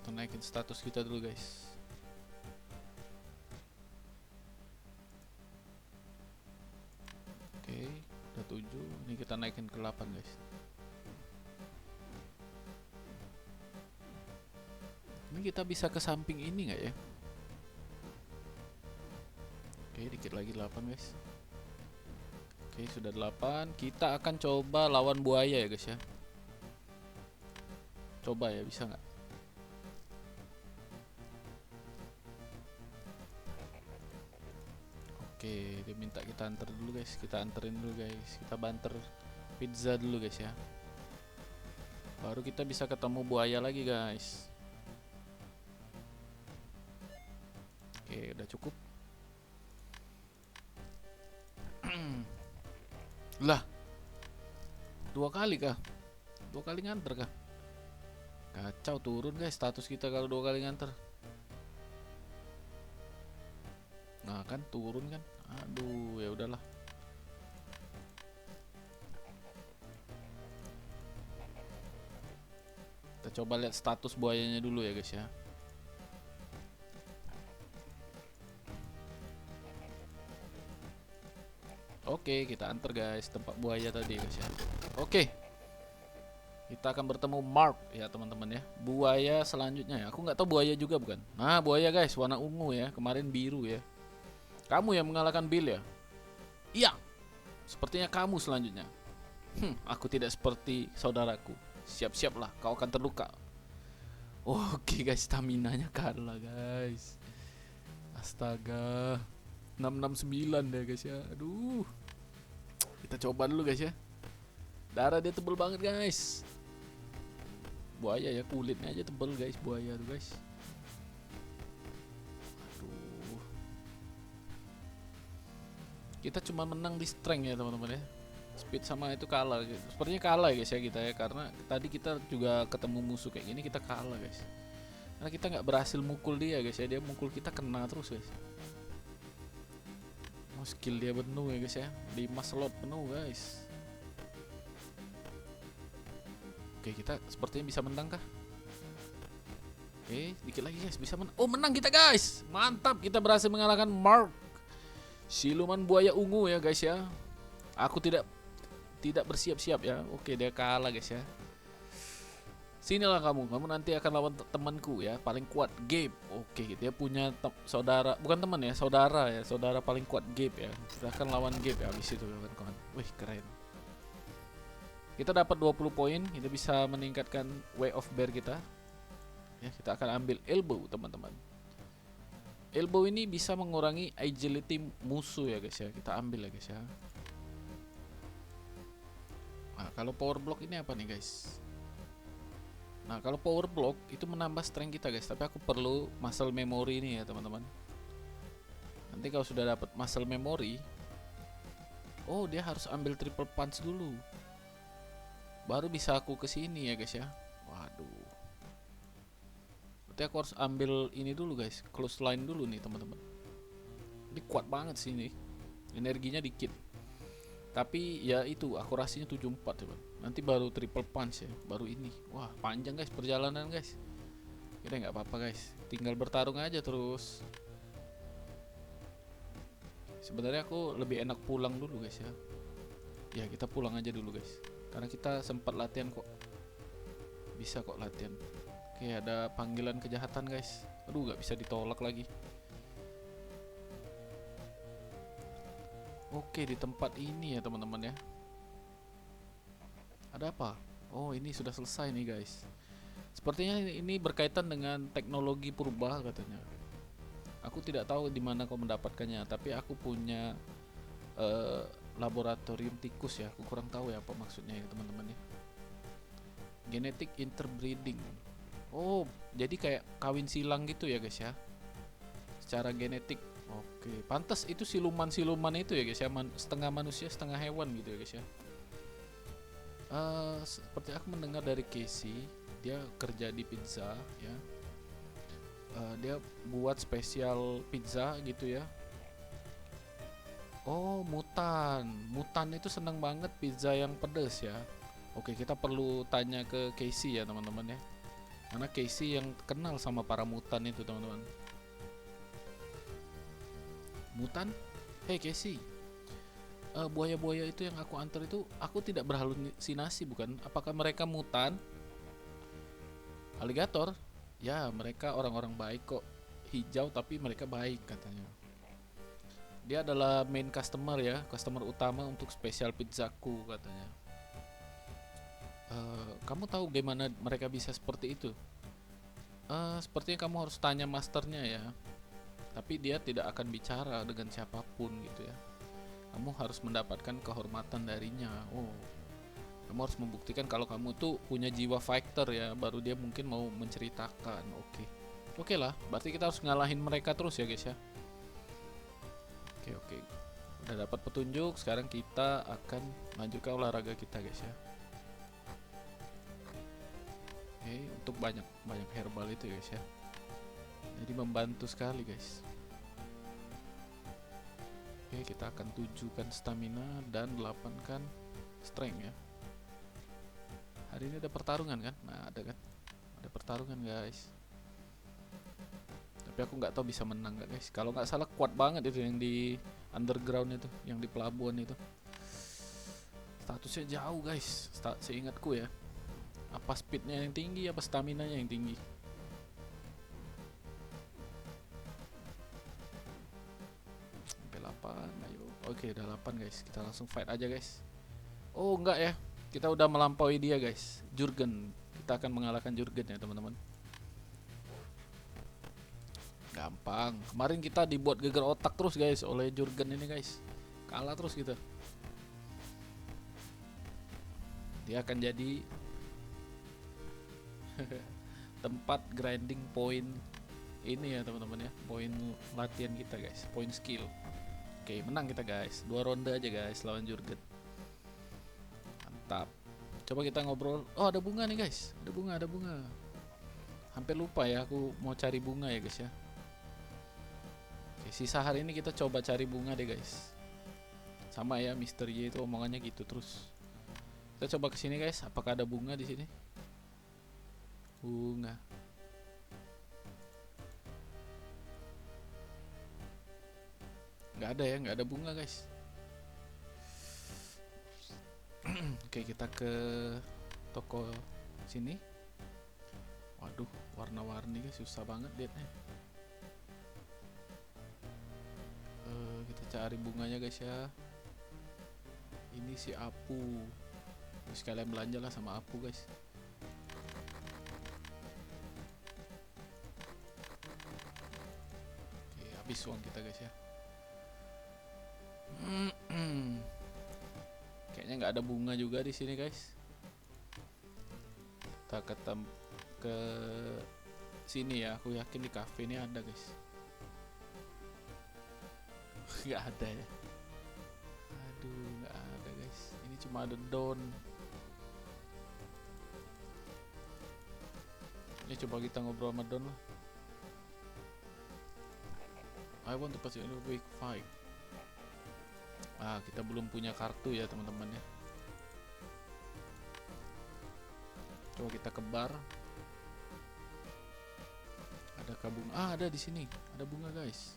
Kita naikin status kita dulu guys. Oke, udah 7. Ini kita naikin ke 8 guys. Ini kita bisa ke samping ini nggak ya? Oke, dikit lagi 8 guys. Oke, sudah 8. Kita akan coba lawan buaya ya guys ya. Coba ya, bisa nggak? Oke, dia minta kita antar dulu guys. Kita anterin dulu guys. Kita banter pizza dulu guys ya. Baru kita bisa ketemu buaya lagi guys. Oke, udah cukup. Lah, 2 kali kah? 2 kali nganter kah? Kacau, turun guys status kita kalau 2 kali nganter. Nah kan turun kan. Aduh, ya udahlah. Kita coba lihat status buayanya dulu ya guys ya. Oke, kita antar guys tempat buaya tadi guys ya. Oke, kita akan bertemu Mark ya teman-teman ya. Buaya selanjutnya ya. Aku nggak tahu buaya juga bukan. Nah, buaya guys warna ungu ya. Kemarin biru ya. Kamu yang mengalahkan Bill ya? Iya. Sepertinya kamu selanjutnya. Aku tidak seperti saudaraku. Siap-siaplah, kau akan terluka. Oke guys, staminanya kalah guys. Astaga. 669 deh guys ya. Aduh. Kita coba dulu guys ya. Darah dia tebel banget guys. Buaya ya, kulitnya aja tebel guys, buaya tuh guys. Aduh. Kita cuma menang di strength ya teman-teman ya. Speed sama itu kalah gitu. Sepertinya kalah ya guys ya kita ya, karena tadi kita juga ketemu musuh kayak gini kita kalah guys. Karena kita nggak berhasil mukul dia guys ya, dia mukul kita kena terus guys. Oh, skill dia penuh ya guys ya, 5 slot penuh guys. Oke, kita sepertinya bisa menang kah? Oke, dikit lagi guys, bisa menang. Oh, menang kita guys. Mantap, kita berhasil mengalahkan Mark, siluman buaya ungu ya guys ya. Aku tidak bersiap-siap ya. Oke, dia kalah guys ya. Sinilah kamu nanti akan lawan temanku ya, paling kuat Gabe. Oke, dia punya saudara, bukan teman ya, saudara paling kuat Gabe ya. Kita akan lawan Gabe ya habis itu kawan-kawan. Wih, keren. Kita dapat 20 poin, kita bisa meningkatkan Way of Bear kita. Ya, kita akan ambil elbow teman-teman. Elbow ini bisa mengurangi agility musuh ya guys ya. Kita ambil ya guys ya. Nah, kalau power block ini apa nih guys? Nah, kalau power block itu menambah strength kita guys, tapi aku perlu muscle memory ini ya teman-teman. Nanti kalau sudah dapat muscle memory, oh dia harus ambil triple punch dulu, baru bisa aku kesini ya guys ya. Waduh, berarti aku harus ambil ini dulu guys, close line dulu nih teman-teman. Ini kuat banget sih ini, energinya dikit. Tapi ya itu akurasinya 74 coba. Nanti baru triple punch ya, baru ini. Wah, panjang guys perjalanan guys. Kita nggak apa-apa guys, tinggal bertarung aja terus. Sebenarnya aku lebih enak pulang dulu guys ya. Ya kita pulang aja dulu guys, karena kita sempat latihan kok. Bisa kok latihan. Oke, ada panggilan kejahatan guys. Aduh, nggak bisa ditolak lagi. Oke, di tempat ini ya teman-teman ya. Ada apa? Oh, ini sudah selesai nih guys. Sepertinya ini berkaitan dengan teknologi purba katanya. Aku tidak tahu di mana kau mendapatkannya, tapi aku punya laboratorium tikus ya. Aku kurang tahu ya apa maksudnya ya teman-teman ya. Genetic interbreeding. Oh, jadi kayak kawin silang gitu ya guys ya. Secara genetik. Oke, pantas itu siluman-siluman itu ya guys ya, setengah manusia setengah hewan gitu ya guys ya. Seperti aku mendengar dari Casey, dia kerja di pizza ya. Dia buat spesial pizza gitu ya. Oh, mutan itu seneng banget pizza yang pedas ya. Oke, kita perlu tanya ke Casey ya teman-teman ya, karena Casey yang kenal sama para mutan itu teman-teman. Mutan, hey Casey, buaya-buaya itu yang aku antar itu, aku tidak berhalusinasi bukan? Apakah mereka mutan? Aligator? Ya, mereka orang-orang baik kok. Hijau tapi mereka baik katanya. Dia adalah main customer ya, customer utama untuk spesial pizzaku katanya. Kamu tahu gimana mereka bisa seperti itu? Sepertinya kamu harus tanya masternya ya. Tapi dia tidak akan bicara dengan siapapun gitu ya. Kamu harus mendapatkan kehormatan darinya. Oh, kamu harus membuktikan kalau kamu tuh punya jiwa fighter ya, baru dia mungkin mau menceritakan. Oke lah, berarti kita harus ngalahin mereka terus ya guys ya. Oke, udah dapat petunjuk. Sekarang kita akan lanjut ke olahraga kita guys ya. Oke, untuk banyak herbal itu ya guys ya. Jadi membantu sekali guys. Oke, kita akan 7 kan stamina dan 8 kan strength ya. Hari ini ada pertarungan kan? Nah, ada kan? Ada pertarungan guys. Tapi aku nggak tahu bisa menang nggak guys. Kalau nggak salah kuat banget itu yang di underground itu, yang di pelabuhan itu. Statusnya jauh guys. Seingatku ya. Apa speednya yang tinggi, apa stamina-nya yang tinggi? Ayo. Oke, udah 8 guys. Kita langsung fight aja guys. Oh, enggak ya. Kita udah melampaui dia guys. Jurgen. Kita akan mengalahkan Jurgen ya teman-teman. Gampang. Kemarin kita dibuat geger otak terus guys oleh Jurgen ini guys. Kalah terus kita. Dia akan jadi tempat grinding point ini ya teman-teman ya. Poin latihan kita guys. Poin skill. Oke, menang kita guys. 2 ronde aja guys lawan Jurgen. Mantap. Coba kita ngobrol. Oh, ada bunga nih guys. Ada bunga, ada bunga. Hampir lupa ya, aku mau cari bunga ya guys ya. Oke, sisa hari ini kita coba cari bunga deh guys. Sama ya, Mr. Y itu omongannya gitu terus. Kita coba kesini guys. Apakah ada bunga di sini? Bunga. Nggak ada ya, nggak ada bunga guys. Oke, kita ke toko sini. Waduh, warna-warni guys, susah banget liatnya. Kita cari bunganya guys ya. Ini si Apu. Sekalian belanja lah sama Apu guys. Oke, habis uang kita guys ya. Kayaknya nggak ada bunga juga di sini guys. Kita ke sini ya. Aku yakin di cafe ini ada guys. Nggak ada ya. Aduh, nggak ada guys. Ini cuma ada daun. Ya coba kita ngobrol sama Don lah. I want to pursue a big fight. Kita belum punya kartu ya teman-teman ya. Coba kita ke bar. Adakah bunga? Ada di sini. Ada bunga guys.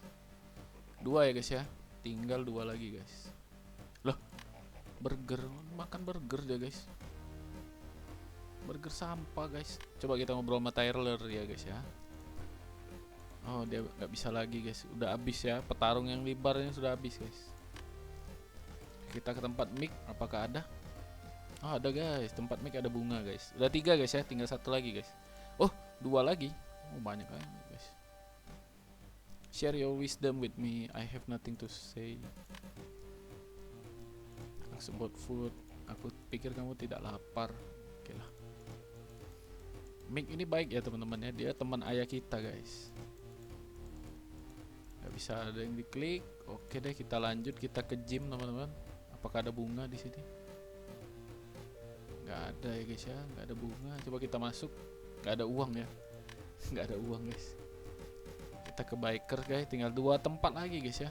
2 ya guys ya. Tinggal 2 lagi guys. Loh, burger. Makan burger deh guys. Burger sampah guys. Coba kita ngobrol sama Tyler ya guys ya. Oh, dia nggak bisa lagi guys. Udah habis ya. Petarung yang di bar ini sudah habis guys. Kita ke tempat mic, apakah ada? Oh, ada guys, tempat mic ada bunga guys. Udah 3 guys ya, tinggal 1 lagi guys. Oh, 2 lagi. Oh, banyak kan guys. Share your wisdom with me. I have nothing to say. Ask about food. Aku pikir kamu tidak lapar. Oke lah. Mic ini baik ya teman-teman ya. Dia teman ayah kita guys. Gak bisa ada yang diklik. Oke deh, kita lanjut, kita ke gym teman-teman. Apakah ada bunga di sini? Nggak ada ya guys ya, nggak ada bunga. Coba kita masuk, nggak ada uang ya, nggak ada uang guys. Kita ke biker guys, tinggal 2 tempat lagi guys ya.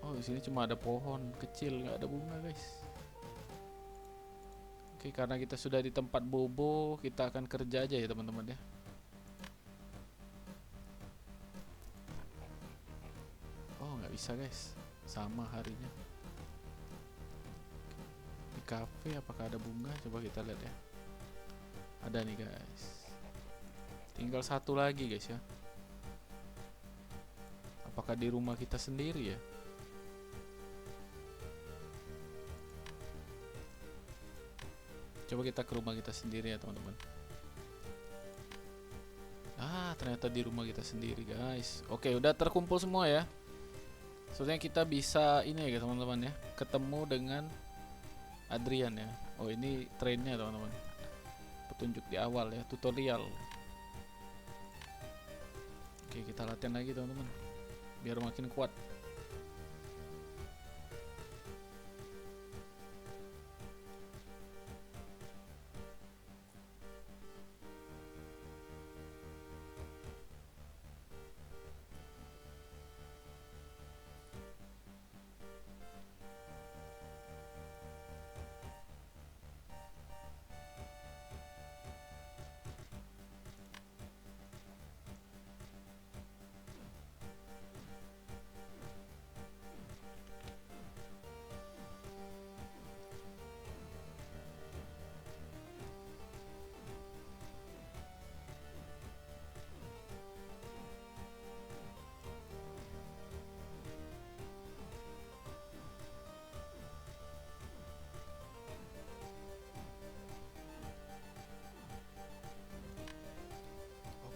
Oh, di sini cuma ada pohon kecil, nggak ada bunga guys. Oke, karena kita sudah di tempat bobo, kita akan kerja aja ya teman-teman ya. Oh, nggak bisa guys. Sama harinya di cafe. Apakah ada bunga? Coba kita lihat ya. Ada nih guys. Tinggal 1 lagi guys ya. Apakah di rumah kita sendiri ya? Coba kita ke rumah kita sendiri ya teman-teman. Ternyata di rumah kita sendiri guys. Oke, udah terkumpul semua ya. Soalnya kita bisa ini ya teman-teman ya, ketemu dengan Adrian ya. Oh, ini trainnya teman-teman. Petunjuk di awal ya, tutorial. Oke, kita latihan lagi teman-teman, biar makin kuat.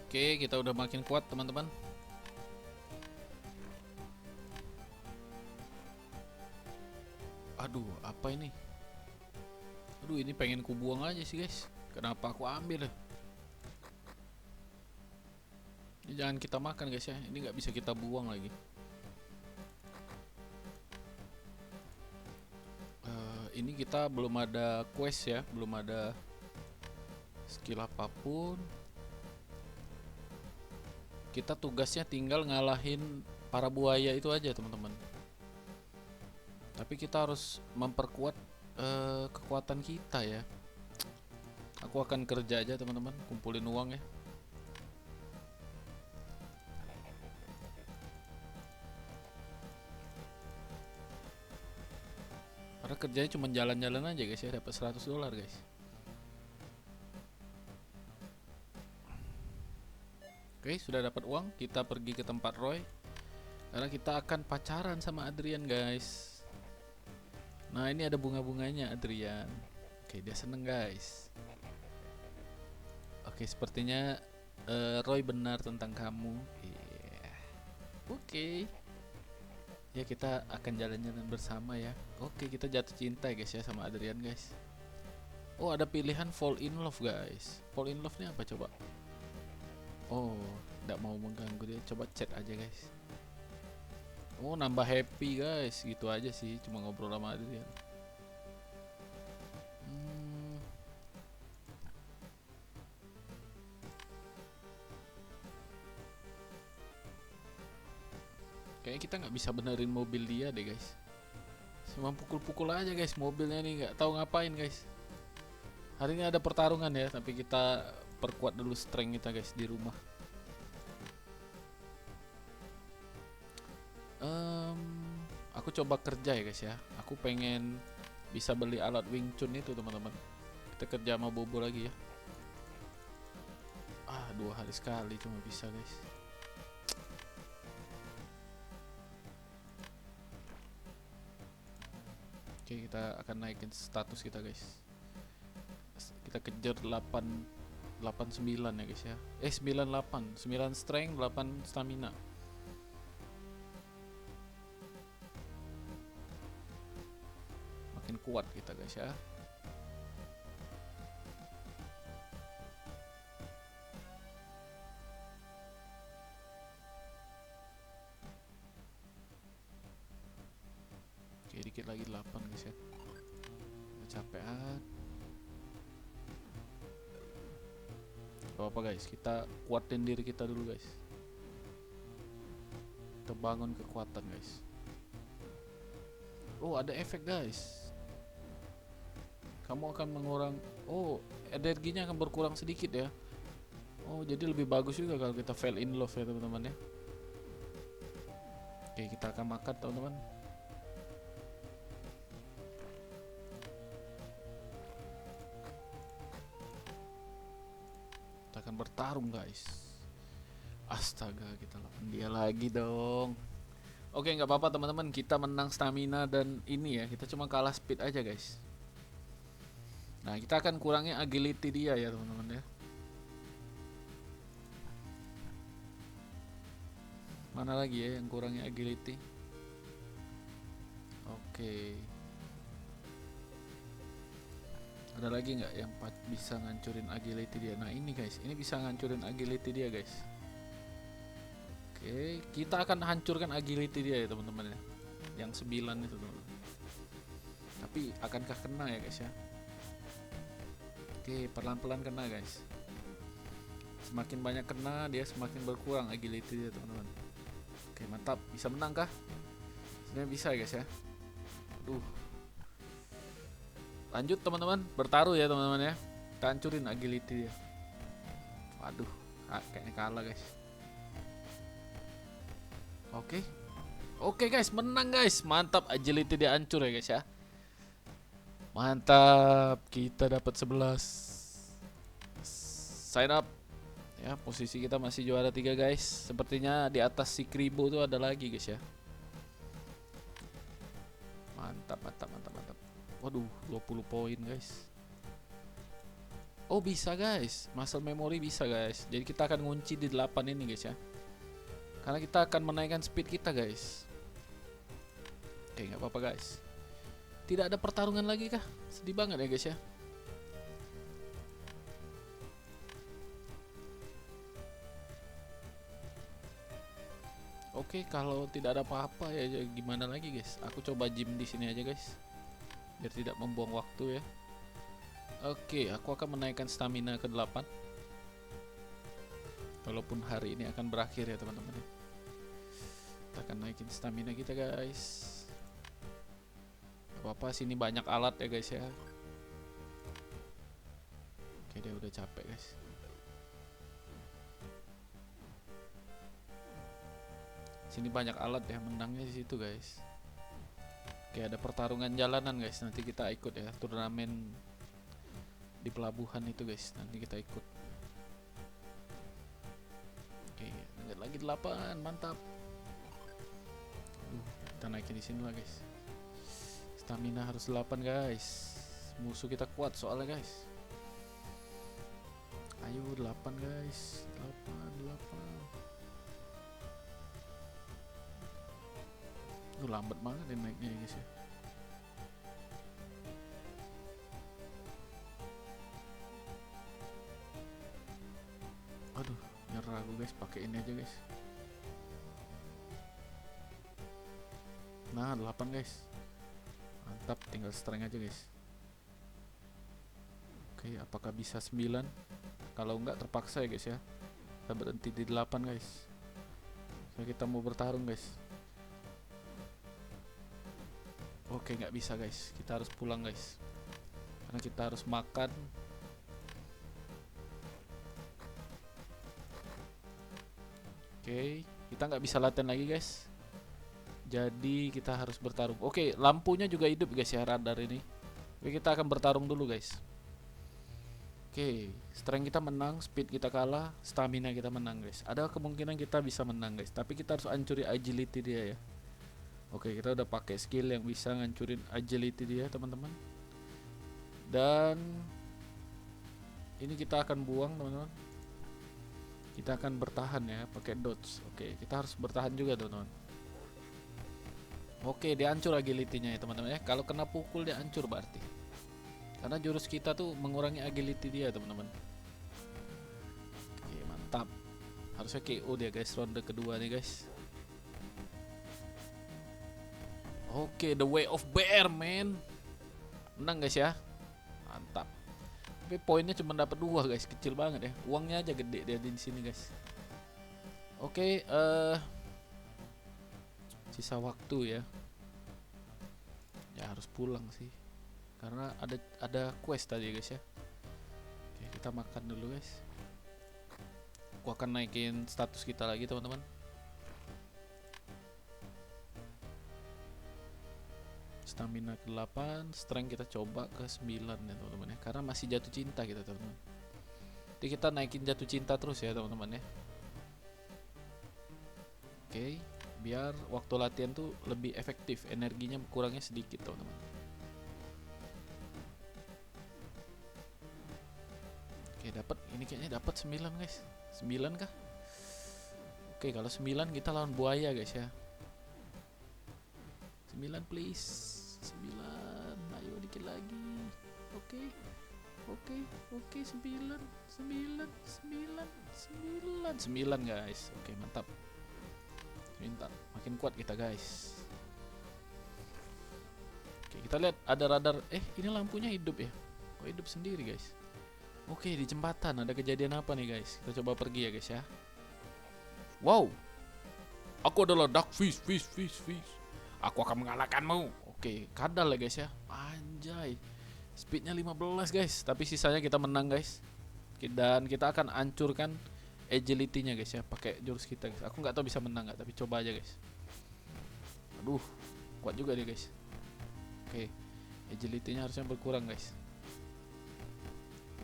Oke, kita udah makin kuat teman-teman. Aduh, apa ini? Aduh, ini pengen ku buang aja sih guys. Kenapa aku ambil ya? Ini jangan kita makan guys ya. Ini nggak bisa kita buang lagi. ini kita belum ada quest ya, belum ada skill apapun. Kita tugasnya tinggal ngalahin para buaya itu aja teman-teman. Tapi kita harus memperkuat kekuatan kita ya. Aku akan kerja aja teman-teman, kumpulin uang ya. Karena kerjanya cuma jalan-jalan aja guys ya, dapat $100 guys. Oke, sudah dapat uang, kita pergi ke tempat Roy. Karena kita akan pacaran sama Adrian guys. Nah ini ada bunga-bunganya Adrian. Oke, dia seneng guys. Oke, sepertinya Roy benar tentang kamu. Yeah. Oke. Ya kita akan jalan-jalan bersama ya. Oke, kita jatuh cinta guys ya sama Adrian guys. Oh, ada pilihan fall in love guys. Fall in love ini apa coba? Oh, tidak mau mengganggu dia. Coba chat aja guys. Oh, nambah happy guys. Gitu aja sih, cuma ngobrol sama Adrian. Kayaknya kita nggak bisa benerin mobil dia deh guys. Cuma pukul-pukul aja guys mobilnya nih, nggak tahu ngapain guys. Hari ini ada pertarungan ya, tapi kita perkuat dulu strength kita guys di rumah. Aku coba kerja ya guys ya. Aku pengen bisa beli alat Wing Chun itu teman-teman. Kita kerja sama Bobo lagi ya. 2 hari sekali cuma bisa guys. Oke, kita akan naikin status kita guys. Kita kejar 89 ya guys ya. 98, 9 strength, 8 stamina. Makin kuat kita guys ya. Oke, dikit lagi 8 guys ya. Kecapean. Gak apa guys, kita kuatin diri kita dulu guys. Kita bangun kekuatan guys. Oh, ada efek guys. Kamu akan mengurang. Oh, energinya akan berkurang sedikit ya. Oh, jadi lebih bagus juga kalau kita fail in love ya teman-teman ya. Oke, kita akan makan teman-teman. Kita akan bertarung guys. Astaga, kita lawan dia lagi dong. Oke, nggak apa-apa teman-teman, kita menang stamina dan ini ya, kita cuma kalah speed aja guys. Nah, kita akan kurangi agility dia ya teman-teman ya. Mana lagi ya yang kurangi agility? Oke. Ada lagi nggak yang bisa ngancurin agility dia? Nah ini guys, ini bisa ngancurin agility dia guys. Oke, kita akan hancurkan agility dia ya teman-teman ya. Yang 9 itu teman-teman. Tapi akankah kena ya guys ya? Oke, perlahan-pelan kena guys. Semakin banyak kena, dia semakin berkurang agility dia teman-teman. Oke, mantap. Bisa menang kah? Sebenarnya bisa ya guys ya. Aduh. Lanjut teman-teman, bertaruh ya teman-teman ya. Kita hancurin agility dia. Waduh, kayaknya kalah guys. Oke guys, menang guys. Mantap, agility dia hancur ya guys ya. Mantap, kita dapat 11. Sign up. Ya, posisi kita masih juara 3 guys. Sepertinya di atas si Kribo tuh ada lagi guys ya. Mantap. Waduh, 20 poin guys. Oh, bisa guys. Muscle memory bisa guys. Jadi kita akan ngunci di 8 ini guys ya. Karena kita akan menaikkan speed kita guys. Oke, nggak apa-apa guys. Tidak ada pertarungan lagi kah? Sedih banget ya guys ya. Oke, kalau tidak ada apa-apa ya gimana lagi guys? Aku coba gym di sini aja guys. biar tidak membuang waktu ya. Oke, aku akan menaikkan stamina ke 8. Walaupun hari ini akan berakhir ya teman-teman ya. Kita akan naikin stamina kita guys. Apa-apa sini banyak alat ya guys ya. Oke, dia udah capek guys. Sini banyak alat ya, menangnya di situ guys. Oke, ada pertarungan jalanan guys. Nanti kita ikut ya, turnamen di pelabuhan itu guys. Nanti kita ikut. Oke, lanjut lagi 8, mantap. Kita naikin di sini lah guys. Stamina harus 8 guys. Musuh kita kuat soalnya guys. Ayo 8 guys. 8. Lambat banget deh naiknya guys ya. Aduh, nyerah gue guys, pakai ini aja guys. Nah, 8 guys. Mantap, tinggal strength aja guys. Oke, apakah bisa 9? Kalau enggak terpaksa ya guys ya. Kita berhenti di 8 guys. So, kita mau bertarung guys. Oke, nggak bisa guys. Kita harus pulang guys. Karena kita harus makan. Oke, kita nggak bisa latihan lagi guys. Jadi kita harus bertarung. Oke, lampunya juga hidup guys ya, radar ini. Oke, kita akan bertarung dulu guys. Oke, strength kita menang, speed kita kalah, stamina kita menang guys. Ada kemungkinan kita bisa menang guys, tapi kita harus hancuri agility dia ya. Oke, kita udah pakai skill yang bisa ngancurin agility dia teman-teman. Dan ini kita akan buang teman-teman. Kita akan bertahan ya, pakai dodge. Oke, kita harus bertahan juga teman-teman. Oke, dia hancur agility-nya ya teman-teman ya. Kalau kena pukul dia hancur berarti. Karena jurus kita tuh mengurangi agility dia teman-teman. Oke, mantap. Harusnya KO dia guys, ronde kedua nih guys. Oke, the way of bear man. Menang guys ya. Mantap. Tapi poinnya cuma dapat 2 guys, kecil banget ya. Uangnya aja gede dia di sini guys. Oke, sisa waktu ya. Ya harus pulang sih. Karena ada quest tadi guys ya. Oke, kita makan dulu guys. Aku akan naikin status kita lagi teman-teman. Stamina ke 8, strength kita coba ke 9 ya teman-teman ya. Karena masih jatuh cinta kita teman-teman. Jadi kita naikin jatuh cinta terus ya teman-teman ya. Oke, biar waktu latihan tuh lebih efektif, energinya kurangnya sedikit teman-teman. Oke, dapat ini kayaknya dapat 9 guys. 9 kah? Oke, kalau 9 kita lawan buaya guys ya. 9 please. 9, ayo dikit lagi. Oke, 9 guys. Oke, mantap. Minta makin kuat kita guys. Oke, kita lihat ada radar. Ini lampunya hidup ya. Kok hidup sendiri guys? Oke, di jembatan ada kejadian apa nih guys? Kita coba pergi ya guys ya. Wow, aku adalah Dark Fish. Aku akan mengalahkanmu. Oke, kadal ya guys ya. Anjay, speednya 15 guys. Tapi sisanya kita menang guys. Oke, dan kita akan hancurkan agility-nya guys ya, pakai jurus kita guys. Aku nggak tahu bisa menang nggak, tapi coba aja guys. Aduh, kuat juga dia guys. Oke, agility-nya harusnya berkurang guys.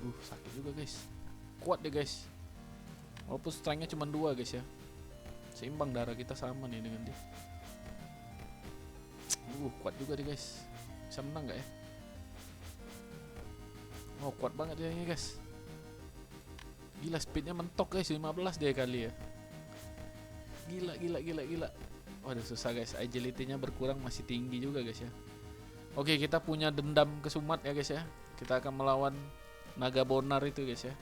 Sakit juga guys. Kuat deh guys. Walaupun strength-nya cuma 2 guys ya. Seimbang, darah kita sama nih dengan dia. Kuat juga deh guys. Bisa menang gak ya? Oh, kuat banget dia ini guys. Gila, speednya mentok guys, 15 dia kali ya. Gila. Waduh, susah guys. Agility-nya berkurang, masih tinggi juga guys ya. Oke, kita punya dendam kesumat ya guys ya. Kita akan melawan naga bonar itu guys ya.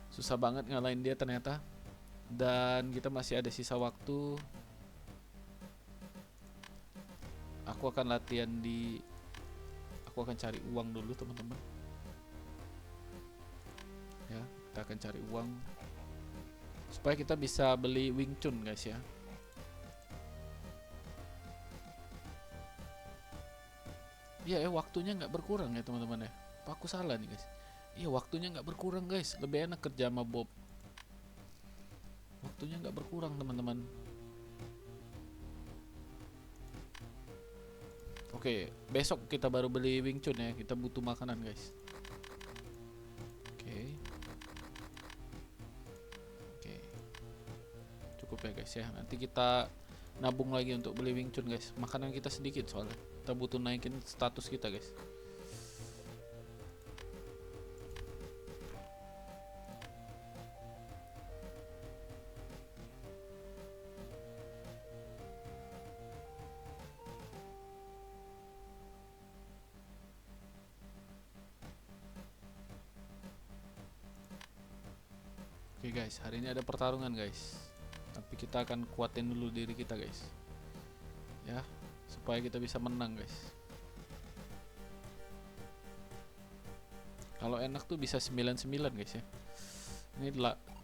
Susah banget ngalahin dia ternyata. Dan kita masih ada sisa waktu. Aku akan latihan di aku akan cari uang dulu teman-teman. Ya, kita akan cari uang supaya kita bisa beli Wing Chun guys ya. Iya ya, waktunya nggak berkurang ya teman-teman ya. Apa aku salah nih guys? Iya, waktunya nggak berkurang guys. Lebih enak kerja sama Bob. Waktunya nggak berkurang teman-teman. Oke, besok kita baru beli Wing Chun ya. Kita butuh makanan guys. Oke. Oke. Cukup ya guys ya. Nanti kita nabung lagi untuk beli Wing Chun guys. Makanan kita sedikit soalnya. Kita butuh naikin status kita guys. Oke guys, hari ini ada pertarungan guys. Tapi kita akan kuatin dulu diri kita guys. Ya, supaya kita bisa menang guys. Kalau enak tuh bisa 99 guys ya. Ini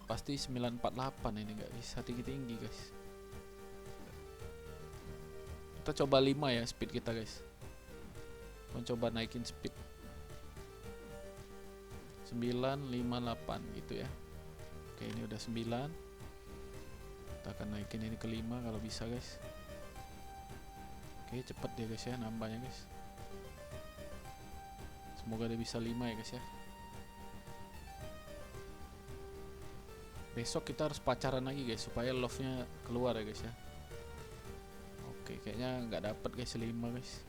pasti 948 ini, nggak bisa tinggi-tinggi guys. Kita coba 5 ya speed kita guys. Mencoba naikin speed 958 gitu ya. Oke, ini udah 9. Kita akan naikin ini ke 5 kalau bisa guys. Oke, cepet ya guys ya nambahnya guys. Semoga dia bisa 5 ya guys ya. Besok kita harus pacaran lagi guys supaya love-nya keluar ya guys ya. Oke, kayaknya nggak dapet guys 5 guys.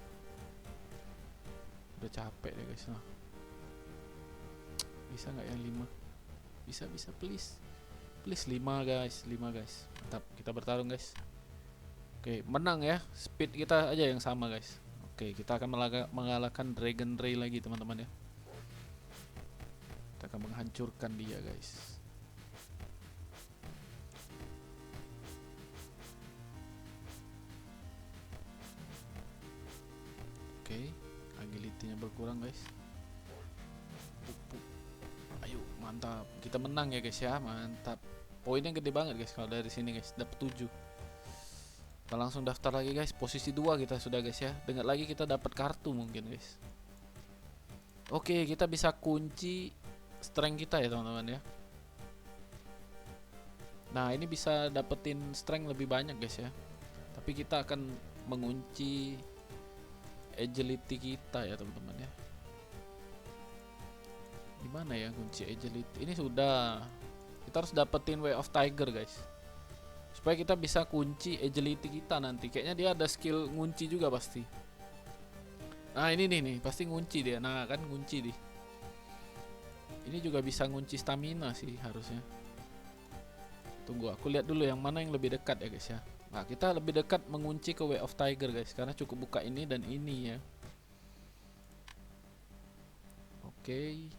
Udah capek deh guys. Nah, bisa nggak yang 5? Bisa please. Please 5 guys, 5 guys. Mantap, kita bertarung guys. Oke, menang ya. Speed kita aja yang sama guys. Oke, kita akan mengalahkan Dragon Ray lagi teman-teman ya. Kita akan menghancurkan dia guys. Oke, agility-nya berkurang guys. Ayo, mantap. Kita menang ya guys ya, mantap. Poinnya gede banget guys kalau dari sini guys, dapat 7. Kita langsung daftar lagi guys. Posisi 2 kita sudah guys ya. Dengar lagi kita dapat kartu mungkin guys. Oke, kita bisa kunci strength kita ya teman-teman ya. Nah, ini bisa dapetin strength lebih banyak guys ya. Tapi kita akan mengunci agility kita ya teman-teman ya. Gimana ya kunci agility? Ini sudah. Kita harus dapetin Way of Tiger guys. Supaya kita bisa kunci agility kita nanti. Kayaknya dia ada skill ngunci juga pasti. Nah, ini nih pasti ngunci dia. Nah, kan ngunci di. Ini juga bisa ngunci stamina sih harusnya. Tunggu, aku lihat dulu yang mana yang lebih dekat ya guys ya. Nah, kita lebih dekat mengunci ke Way of Tiger guys, karena cukup buka ini dan ini ya. Oke.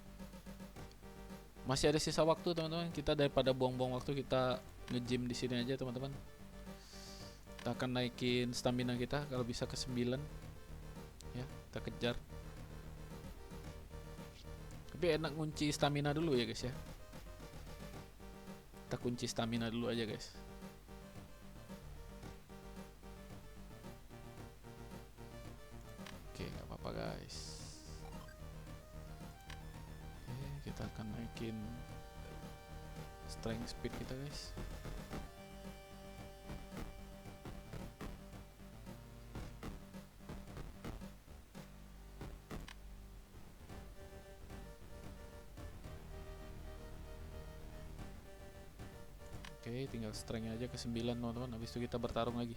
Masih ada sisa waktu teman-teman. Kita daripada buang-buang waktu, kita nge-gym di sini aja teman-teman. Kita akan naikin stamina kita kalau bisa ke 9. Ya, kita kejar. Tapi enak kunci stamina dulu ya guys ya. Kita kunci stamina dulu aja guys. Oke, nggak apa-apa guys. Oke, kita akan naikin strength speed kita guys. Oke, tinggal strength aja ke 9 teman-teman. Habis itu kita bertarung lagi.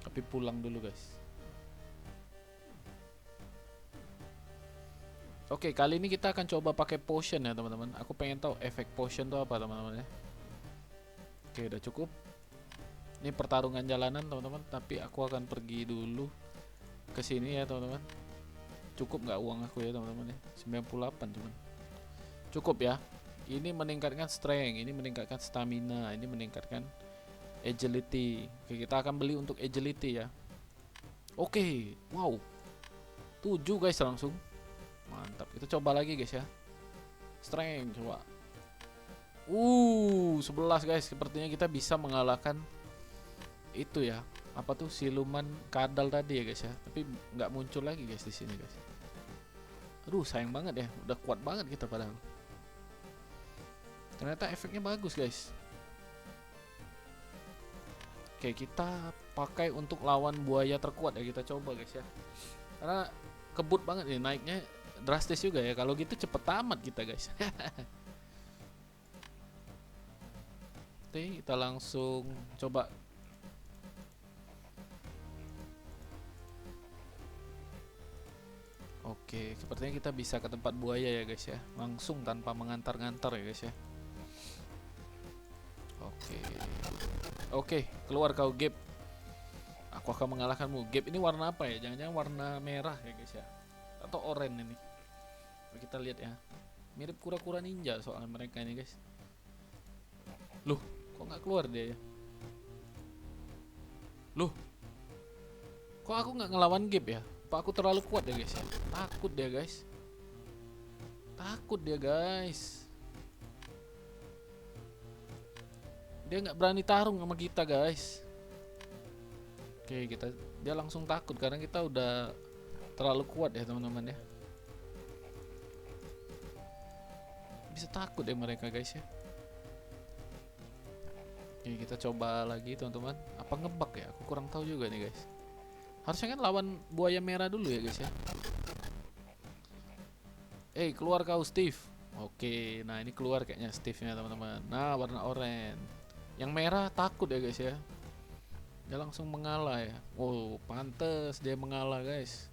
Tapi pulang dulu guys. Oke, kali ini kita akan coba pakai potion ya teman-teman. Aku pengen tahu efek potion itu apa teman-teman ya. Oke, udah cukup. Ini pertarungan jalanan teman-teman. Tapi aku akan pergi dulu ke sini ya teman-teman. Cukup nggak uang aku ya teman-teman ya? 98 cuman. Cukup ya. Ini meningkatkan strength, ini meningkatkan stamina, ini meningkatkan agility. Oke, kita akan beli untuk agility ya. Oke, wow. 7 guys langsung. Mantap. Kita coba lagi guys ya. Strength coba. 11 guys. Sepertinya kita bisa mengalahkan itu ya. Apa tuh siluman kadal tadi ya guys ya. Tapi nggak muncul lagi guys di sini guys. Aduh sayang banget ya. Udah kuat banget kita padahal. Ternyata efeknya bagus guys. Oke, kita pakai untuk lawan buaya terkuat ya. Kita coba guys ya. Karena kebut banget nih, naiknya drastis juga ya. Kalau gitu cepet amat kita guys. Oke, kita langsung coba. Oke, sepertinya kita bisa ke tempat buaya ya guys ya. Langsung tanpa mengantar-ngantar ya guys ya. Oke, keluar kau Gap. Aku akan mengalahkanmu. Gap ini warna apa ya? Jangan-jangan warna merah ya guys ya. Atau oranye ini. Kita lihat ya. Mirip kura-kura ninja soal mereka ini guys. Loh, kok nggak keluar dia ya? Loh, kok aku nggak ngelawan Gap ya? Apa aku terlalu kuat ya guys ya? Takut dia guys. Takut dia guys. Dia nggak berani tarung sama kita guys. Oke, dia langsung takut karena kita udah terlalu kuat ya teman-teman ya. Bisa takut ya mereka guys ya. Oke, kita coba lagi teman-teman. Apa ngebug ya? Aku kurang tahu juga nih guys. Harusnya kan lawan buaya merah dulu ya guys ya. Keluar kau Steve. Oke, nah ini keluar kayaknya Steve-nya teman-teman. Nah, warna oranye. Yang merah takut ya guys ya. Dia langsung mengalah ya. Oh, pantes dia mengalah guys.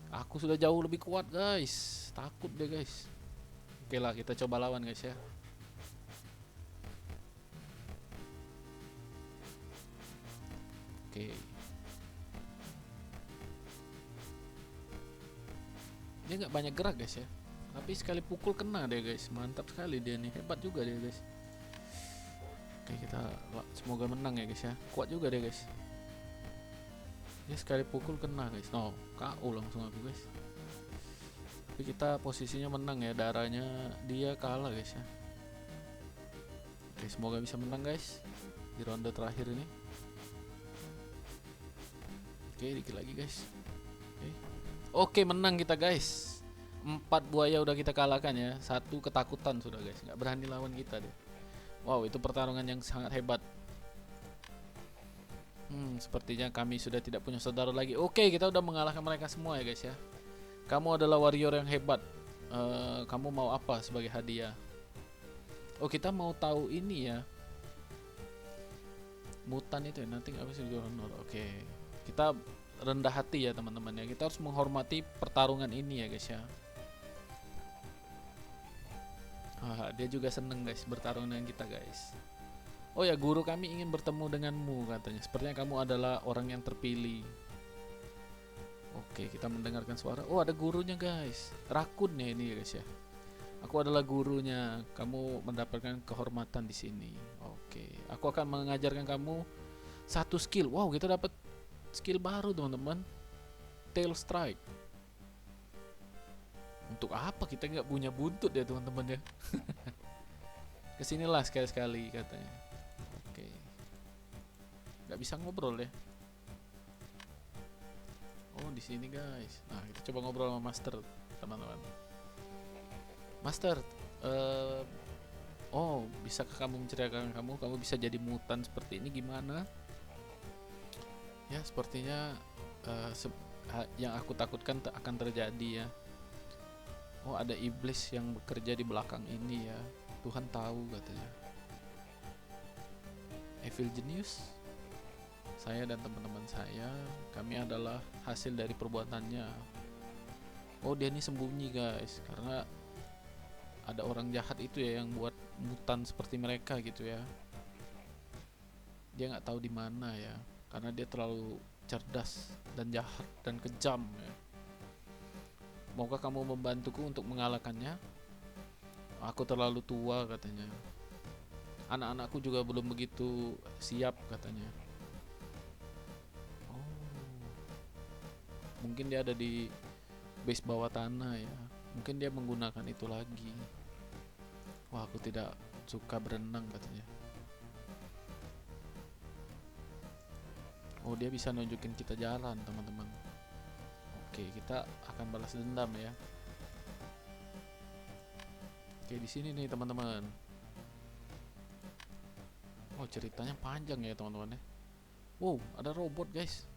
Aku sudah jauh lebih kuat guys. Takut dia guys. Oke lah, kita coba lawan guys ya. Oke. Dia nggak banyak gerak guys ya. Tapi sekali pukul kena dia guys. Mantap sekali dia nih. Hebat juga dia guys. Oke, kita semoga menang ya guys ya. Kuat juga dia guys. Dia sekali pukul kena guys. No, KO langsung aku guys. Tapi kita posisinya menang ya. Darahnya dia kalah guys ya. Oke, semoga bisa menang guys di ronde terakhir ini. Oke, dikit lagi guys. Oke, menang kita guys. 4 buaya udah kita kalahkan ya. 1 ketakutan sudah guys. Nggak berani lawan kita deh. Wow, itu pertarungan yang sangat hebat. Sepertinya kami sudah tidak punya saudara lagi. Oke, kita udah mengalahkan mereka semua ya guys ya. Kamu adalah warrior yang hebat. Kamu mau apa sebagai hadiah? Oh, kita mau tahu ini ya. Mutan itu ya, nanti apa sih honor. Oke. Kita rendah hati ya teman-teman ya. Kita harus menghormati pertarungan ini ya guys ya. Dia juga seneng guys bertarung dengan kita guys. Oh ya, guru kami ingin bertemu denganmu katanya. Sepertinya kamu adalah orang yang terpilih. Oke, kita mendengarkan suara. Oh, ada gurunya guys. Rakunnya ini ya guys ya. Aku adalah gurunya. Kamu mendapatkan kehormatan di sini. Oke, aku akan mengajarkan kamu 1 skill. Wow, kita dapat skill baru teman-teman. Tail strike. Untuk apa kita nggak punya buntut ya teman-teman ya. Kesinilah sekali-sekali katanya. Oke, nggak bisa ngobrol ya. Oh, di sini guys. Nah, kita coba ngobrol sama master teman-teman. Master, bisakah kamu menceritakan kamu bisa jadi mutan seperti ini gimana? Ya, sepertinya yang aku takutkan akan terjadi ya. Oh, ada iblis yang bekerja di belakang ini ya. Tuhan tahu katanya. Evil Genius. Saya dan teman-teman saya, kami adalah hasil dari perbuatannya. Oh, dia ini sembunyi guys, karena ada orang jahat itu ya yang buat mutan seperti mereka gitu ya. Dia nggak tahu di mana ya, karena dia terlalu cerdas dan jahat dan kejam ya. Maukah kamu membantuku untuk mengalahkannya? Aku terlalu tua katanya. Anak-anakku juga belum begitu siap katanya. Oh, mungkin dia ada di base bawah tanah ya. Mungkin dia menggunakan itu lagi. Wah, aku tidak suka berenang katanya. Oh, dia bisa nunjukin kita jalan, teman-teman. Oke, kita akan balas dendam ya. Oke, di sini nih, teman-teman. Oh, ceritanya panjang ya, teman-teman ya. Wow, ada robot, guys.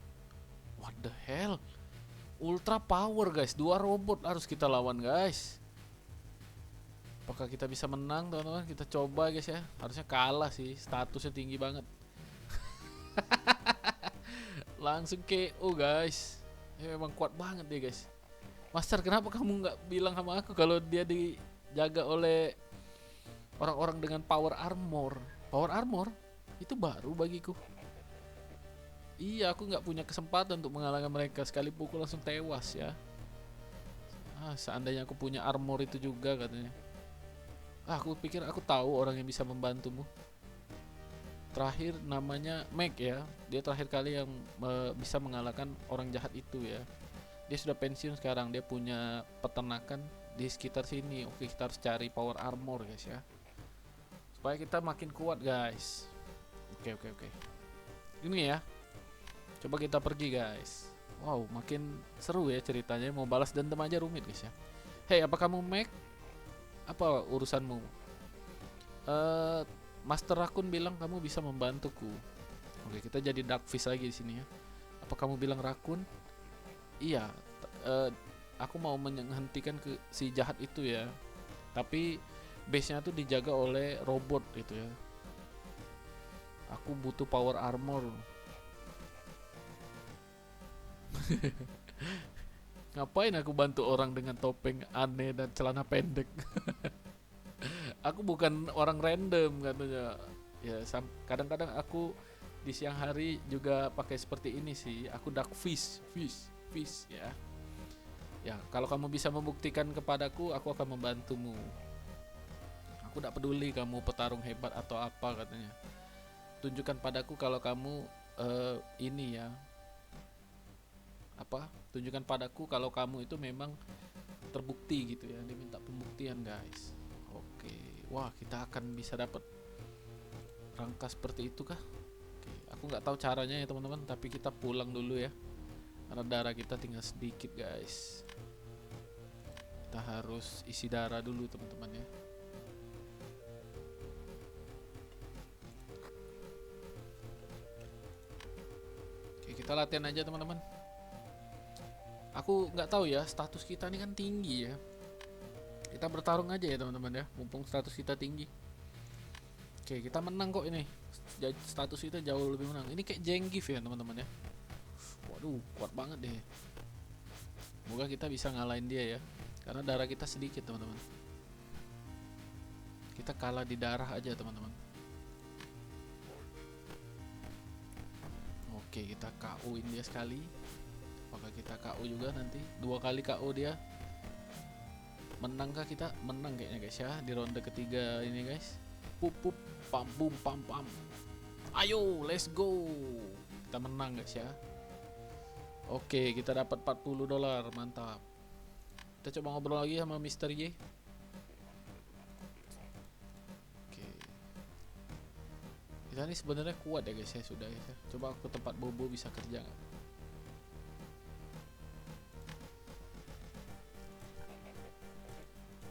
What the hell? Ultra power, guys. 2 robot harus kita lawan, guys. Apakah kita bisa menang, teman-teman? Kita coba, guys ya. Harusnya kalah sih, statusnya tinggi banget. Langsung KO, guys. Ya, memang kuat banget dia, guys. Master, kenapa kamu nggak bilang sama aku kalau dia dijaga oleh orang-orang dengan power armor? Power armor itu baru bagiku. Iya, aku nggak punya kesempatan untuk mengalahkan mereka. Sekali pukul langsung tewas ya. Seandainya aku punya armor itu juga katanya. Aku pikir aku tahu orang yang bisa membantumu. Terakhir namanya Meg ya. Dia terakhir kali yang bisa mengalahkan orang jahat itu ya. Dia sudah pensiun sekarang. Dia punya peternakan di sekitar sini. Oke, kita harus cari power armor, guys ya, supaya kita makin kuat, guys. Oke. Ini ya. Coba kita pergi, guys. Wow, makin seru ya ceritanya. Mau balas dendam aja rumit, guys ya. Hey, apa kamu Meg? Apa urusanmu? Master Raccoon bilang kamu bisa membantuku. Oke, kita jadi Darkfish lagi di sini ya. Apa kamu bilang Raccoon? Iya. Aku mau menghentikan si jahat itu ya. Tapi base-nya tuh dijaga oleh robot gitu ya. Aku butuh power armor. Ngapain aku bantu orang dengan topeng aneh dan celana pendek? Aku bukan orang random katanya. Ya, kadang-kadang aku di siang hari juga pakai seperti ini sih. Aku Darkfish, fish ya. Ya, kalau kamu bisa membuktikan kepadaku, aku akan membantumu. Aku tidak peduli kamu petarung hebat atau apa katanya. Tunjukkan padaku kalau kamu ini ya. Tunjukkan padaku kalau kamu itu memang terbukti gitu ya. Dia minta pembuktian, guys. Oke. Wah, kita akan bisa dapat rangka seperti itu kah? Oke. Aku nggak tahu caranya ya, teman-teman, tapi kita pulang dulu ya. Karena darah kita tinggal sedikit, guys. Kita harus isi darah dulu, teman-teman ya. Oke, kita latihan aja, teman-teman. Aku nggak tahu ya, status kita ini kan tinggi ya. Kita bertarung aja ya, teman-teman ya. Mumpung status kita tinggi. Oke, kita menang kok ini. Status kita jauh lebih menang. Ini kayak Zangief ya, teman-teman ya. Waduh, kuat banget deh. Semoga kita bisa ngalahin dia ya. Karena darah kita sedikit, teman-teman. Kita kalah di darah aja, teman-teman. Oke, kita KO-in dia sekali. Apakah kita KO juga nanti? 2 kali KO dia. Menangkah kita? Menang kayaknya, guys ya. Di ronde ketiga ini, guys. Pup, pam, bum, pam. Ayo, let's go. Kita menang, guys ya. Oke, kita dapat $40. Mantap. Kita coba ngobrol lagi sama Mr. Y. Oke. Kita ini sebenarnya kuat ya, guys ya. Sudah, guys ya. Coba aku ke tempat Bobo bisa kerja nggak?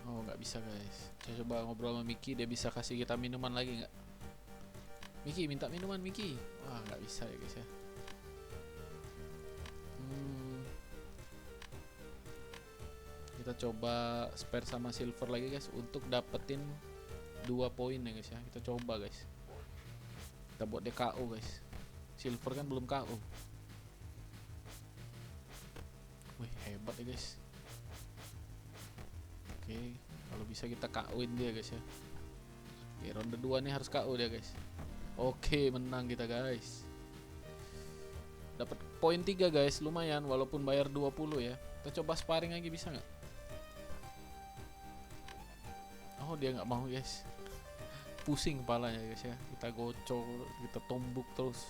Oh, nggak bisa, guys. Saya coba ngobrol sama Mickey. Dia bisa kasih kita minuman lagi nggak? Mickey, minta minuman, Mickey. Wah, nggak bisa ya, guys ya. Kita coba spare sama silver lagi, guys, untuk dapetin 2 poin ya, guys ya. Kita coba, guys. Kita buat dia KO, guys. Silver kan belum KO. Wih, hebat ya, guys. Oke, kalau bisa kita KO-in dia, guys ya. Oke, ronde 2 nih harus KO dia, guys. Oke, menang kita, guys. Dapat poin 3, guys. Lumayan walaupun bayar 20 ya. Kita coba sparring lagi, bisa nggak? Oh, dia nggak mau, guys. Pusing kepalanya, guys ya. Kita gocok, kita tombuk terus.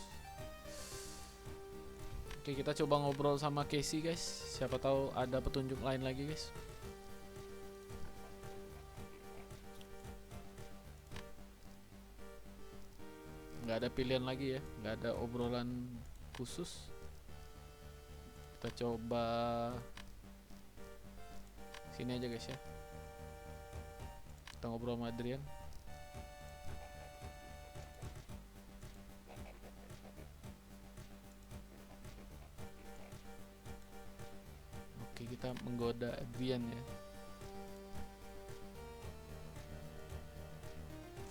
Oke, kita coba ngobrol sama Casey guys. Siapa tahu ada petunjuk lain lagi guys. Nggak ada pilihan lagi ya, nggak ada obrolan khusus. Kita coba sini aja guys ya. Kita ngobrol sama Adrian. Oke, kita menggoda Adrian ya.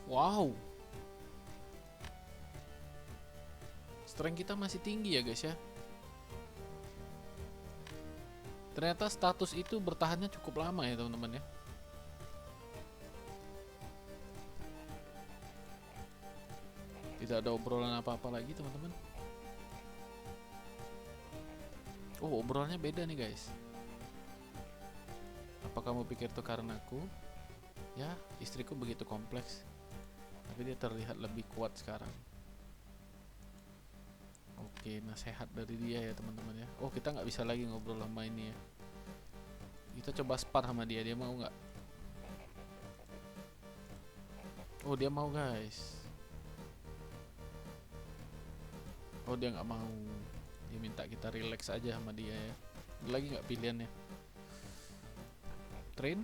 Wow, strength kita masih tinggi ya guys ya. Ternyata status itu bertahannya cukup lama ya teman-teman ya. Tidak ada obrolan apa-apa lagi teman-teman. Oh, obrolannya beda nih guys. Apa kamu pikir itu karena aku? Ya, istriku begitu kompleks, tapi dia terlihat lebih kuat sekarang. Oke, nasihat dari dia ya teman-teman ya. Oh, kita nggak bisa lagi ngobrol sama ini ya. Kita coba spar sama dia, dia mau nggak? Oh, dia mau guys. Oh, dia nggak mau. Dia minta kita relax aja sama dia ya. Lagi nggak pilihannya? Train?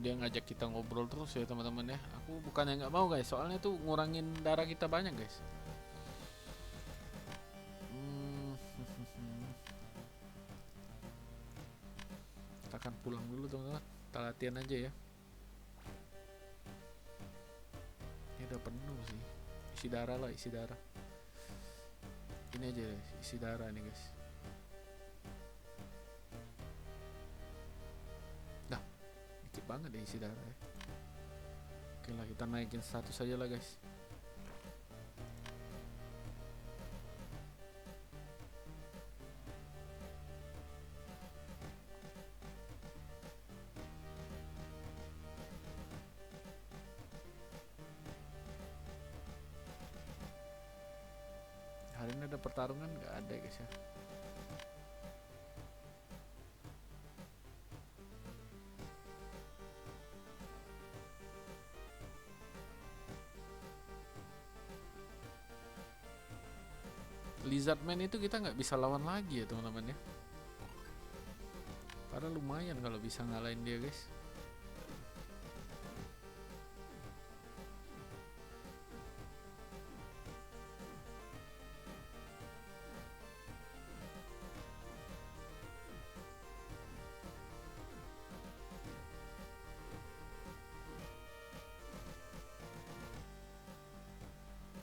Dia ngajak kita ngobrol terus ya teman-teman ya. Aku bukannya nggak mau guys, soalnya tuh ngurangin darah kita banyak guys. Kita akan pulang dulu teman-teman. Kita latihan aja ya. Ini udah penuh sih. Isi darah lah, isi darah. Ini aja deh, isi darah nih guys. Dah, dikit banget deh isi darah ya. Oke lah, kita naikin status aja lah guys. Hari ini ada pertarungan nggak ada guys ya. Lizardman itu kita nggak bisa lawan lagi ya teman-teman ya. Padahal lumayan kalau bisa ngalahin dia guys.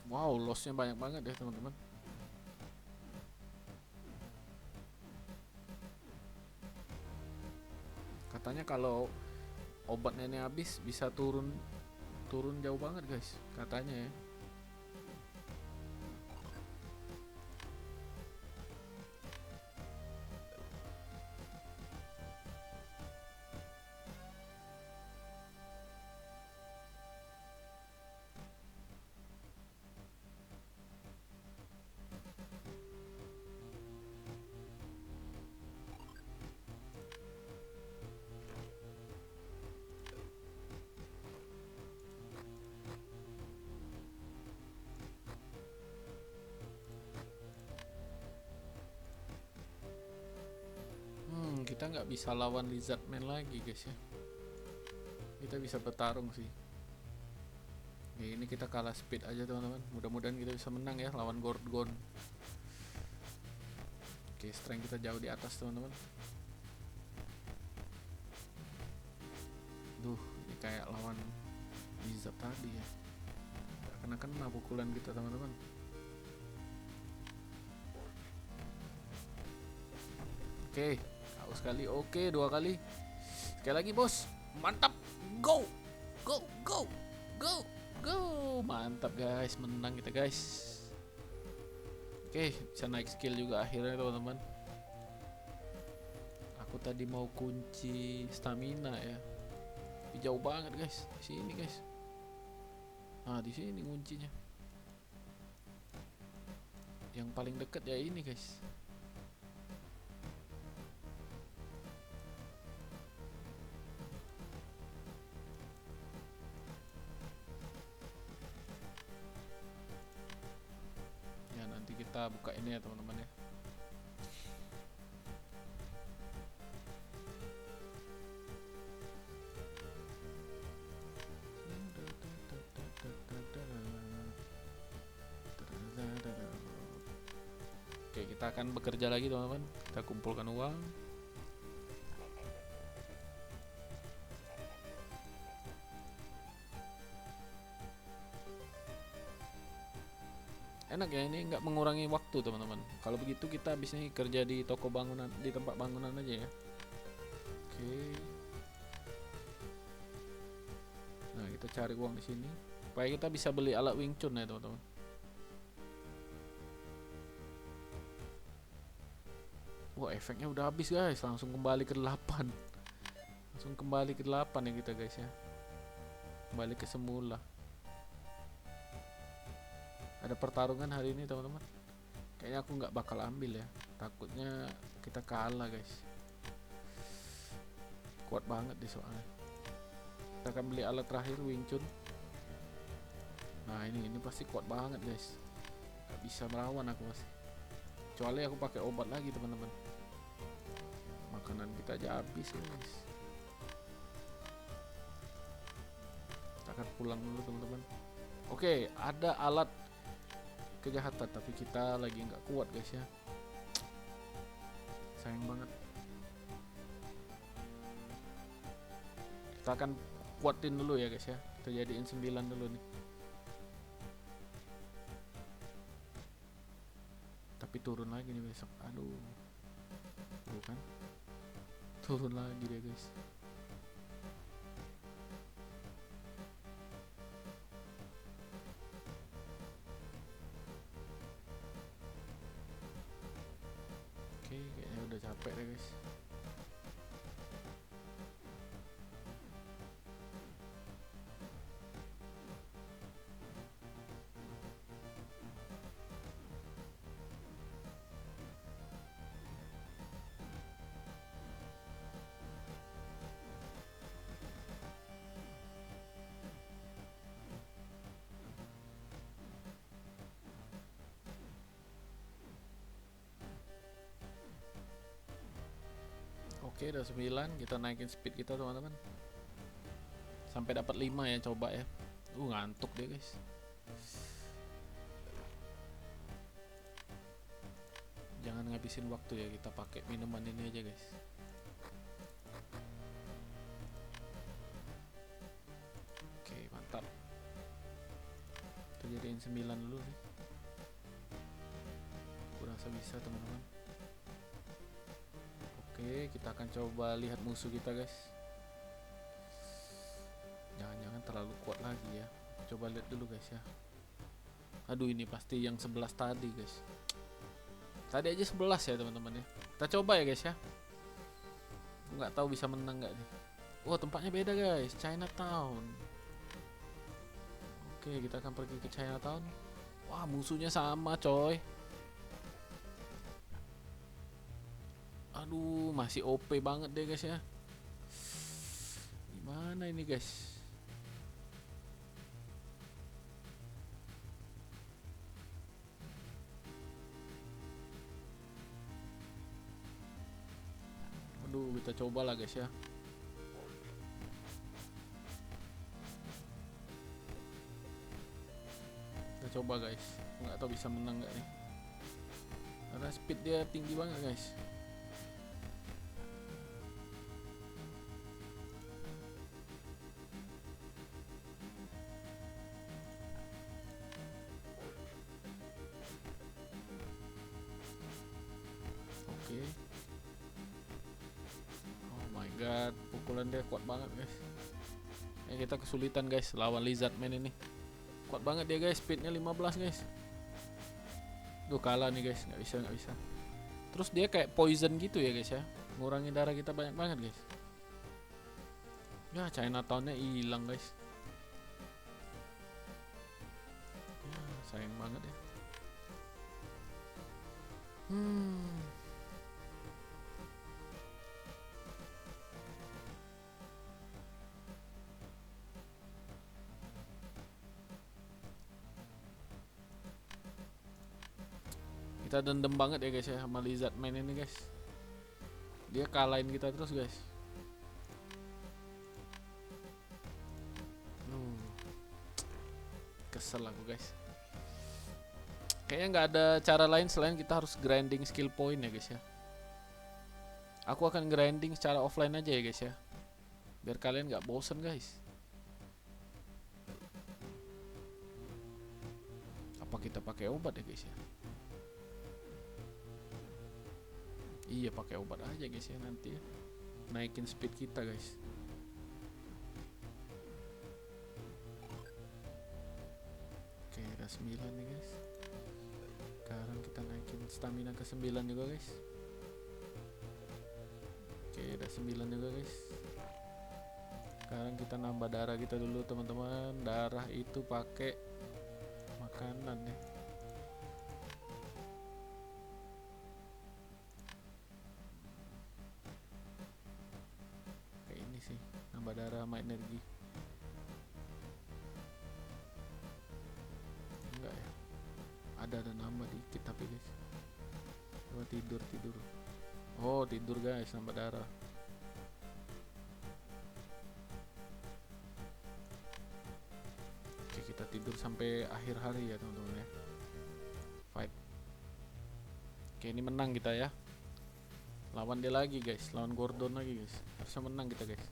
Wow, lossnya banyak banget ya teman-teman. Katanya kalau obat nenek habis bisa turun jauh banget guys, katanya ya. Kita nggak bisa lawan Lizardman lagi guys ya. Kita bisa bertarung sih. Ya, ini kita kalah speed aja teman-teman. Mudah-mudahan kita bisa menang ya lawan Gorgon. Oke, strength kita jauh di atas teman-teman. Ini kayak lawan Lizard tadi ya. Gak kena pukulan kita teman-teman. Oke, sekali, oke, 2 kali. Sekali lagi bos, mantap, go, go, go, go, go, mantap guys, menang kita guys. Oke, bisa naik skill juga akhirnya teman-teman. Aku tadi mau kunci stamina ya, tapi jauh banget guys, di sini guys. Nah, di sini kuncinya. Yang paling dekat ya ini, guys. Ya, nanti kita buka ini ya, teman-teman ya. Oke, kita akan bekerja lagi, teman-teman. Kita kumpulkan uang. Enak ya, ini nggak mengurangi waktu, teman-teman. Kalau begitu kita habis ini kerja di toko bangunan, di tempat bangunan aja ya. Oke. Nah, kita cari uang di sini supaya kita bisa beli alat Wing Chun ya, teman-teman. Wah, efeknya udah habis, guys. Langsung kembali ke 8. Langsung kembali ke 8 ya kita, guys ya. Kembali ke semula. Ada pertarungan hari ini, teman-teman. Kayaknya aku nggak bakal ambil ya. Takutnya kita kalah, guys. Kuat banget deh soalnya. Kita akan beli alat terakhir, Wing Chun. Nah, ini pasti kuat banget, guys. Gak bisa melawan aku masih. Kecuali aku pakai obat lagi, teman-teman. Makanan kita aja habis, guys. Kita akan pulang dulu, teman-teman. Oke, ada alat kejahatan, tapi kita lagi nggak kuat, guys ya. Sayang banget. Kita akan kuatin dulu ya, guys ya. Kita jadiin 9 dulu nih. Tapi turun lagi nih besok. Aduh. Tuh kan. Turun lagi deh, guys. Oke, kayaknya udah capek deh, guys. Oke, udah 9. Kita naikin speed kita, teman-teman. Sampai dapat 5 ya, coba ya. Ngantuk deh, guys. Jangan ngabisin waktu ya, kita pakai minuman ini aja, guys. Oke, mantap. Kita jadiin 9 dulu nih. Aku rasa bisa, teman-teman. Oke, kita akan coba lihat musuh kita, guys. Jangan-jangan terlalu kuat lagi ya. Coba lihat dulu, guys ya. Aduh, ini pasti yang 11 tadi, guys. Tadi aja 11 ya, teman-teman ya. Kita coba ya, guys ya. Nggak tahu bisa menang nggak nih. Wah, tempatnya beda, guys. Chinatown. Oke, kita akan pergi ke Chinatown. Wah, musuhnya sama, coy. Aduh, masih OP banget deh, guys ya. Gimana ini, guys? Aduh, kita coba lah, guys ya. Kita coba, guys. Nggak tahu bisa menang nggak nih. Karena speed dia tinggi banget, guys. Oke. Oh my god, pukulan dia kuat banget, guys. Kita kesulitan, guys, lawan Lizardman ini. Kuat banget dia, guys. Speednya 15, guys. Duh, kalah nih, guys. Nggak bisa. Terus dia kayak poison gitu ya, guys ya. Ngurangi darah kita banyak banget, guys. Ya, Chinatown-nya hilang, guys. Sayang banget ya. Kita dendam banget ya guys ya sama Lizard Man ini guys. Dia kalahin kita terus guys. Kesel aku guys. Kayaknya nggak ada cara lain selain kita harus grinding skill point ya guys ya. Aku akan grinding secara offline aja ya guys ya, biar kalian nggak bosen guys. Apa kita pakai obat ya guys ya? Iya, pakai obat aja guys ya nanti ya. Naikin speed kita guys. Oke, udah 9 nih guys. Sekarang kita naikin stamina ke 9 juga guys. Oke, udah 9 juga guys. Sekarang kita nambah darah kita dulu teman-teman. Darah itu pakai makanan ya. Kayak ini sih, nambah darah sama energi. Enggak ya, ada nambah dikit tapi guys. Coba tidur. Oh, tidur guys, nambah darah. Oke, kita tidur sampai akhir hari ya teman-teman ya. Fight. Oke, ini menang kita ya. Lawan dia lagi guys, lawan Gordon lagi guys. Harusnya menang kita guys.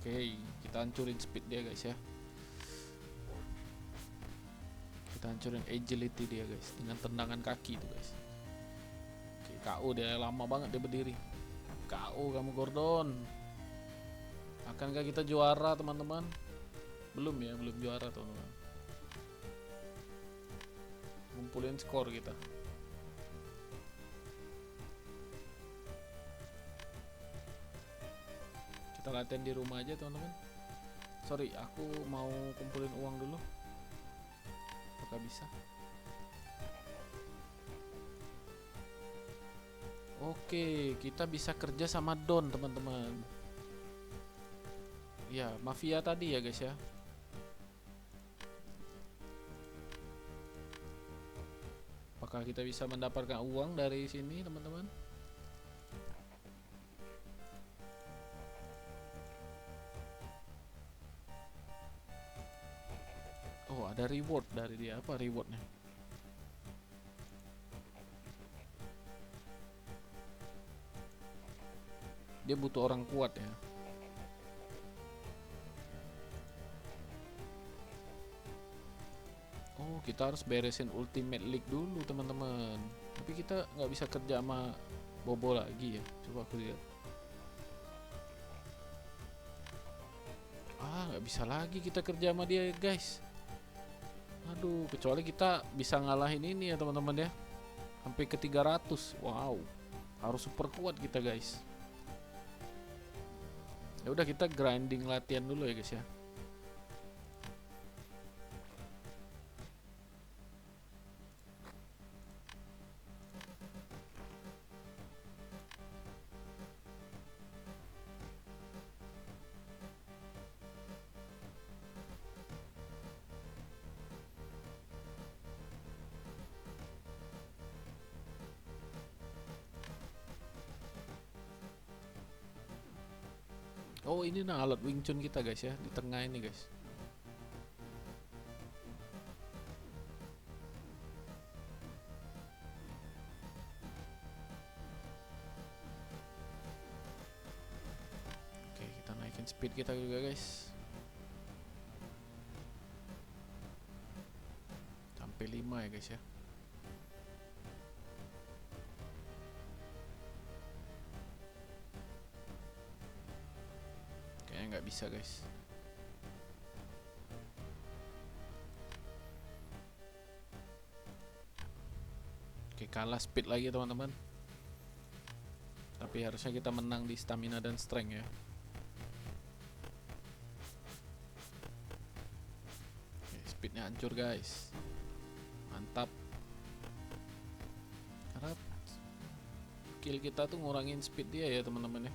Oke, kita hancurin speed dia guys ya. Kita hancurin agility dia guys dengan tendangan kaki itu guys. Oke, KO dia, lama banget dia berdiri. KO kamu Gordon. Akankah kita juara teman-teman? Belum ya, belum juara teman-teman. Ngumpulin skor kita. Kita latihan di rumah aja teman-teman. Sorry, aku mau kumpulin uang dulu. Apakah bisa? Oke, kita bisa kerja sama Don teman-teman. Ya, mafia tadi ya guys ya. Apakah kita bisa mendapatkan uang dari sini teman-teman? Oh, ada reward dari dia. Apa rewardnya? Dia butuh orang kuat ya. Oh, kita harus beresin Ultimate League dulu teman-teman. Tapi kita nggak bisa kerja sama Bobo lagi ya. Coba aku lihat. Nggak bisa lagi kita kerja sama dia guys. Aduh, kecuali kita bisa ngalahin ini ya teman-teman ya. Sampai ke 300. Wow. Harus super kuat kita guys. Ya udah, kita grinding latihan dulu ya guys ya. Oh, ini nah alat Wing Chun kita guys ya, di tengah ini guys. Oke, kita naikin speed kita juga guys. Sampai 5 ya guys ya. Kayaknya nggak bisa guys. Oke, kalah speed lagi teman-teman. Tapi Tapi harusnya kita menang di stamina dan strength ya. Oke, speednya hancur guys. Mantap. Karena skill kita tuh ngurangin speed dia ya teman-teman ya.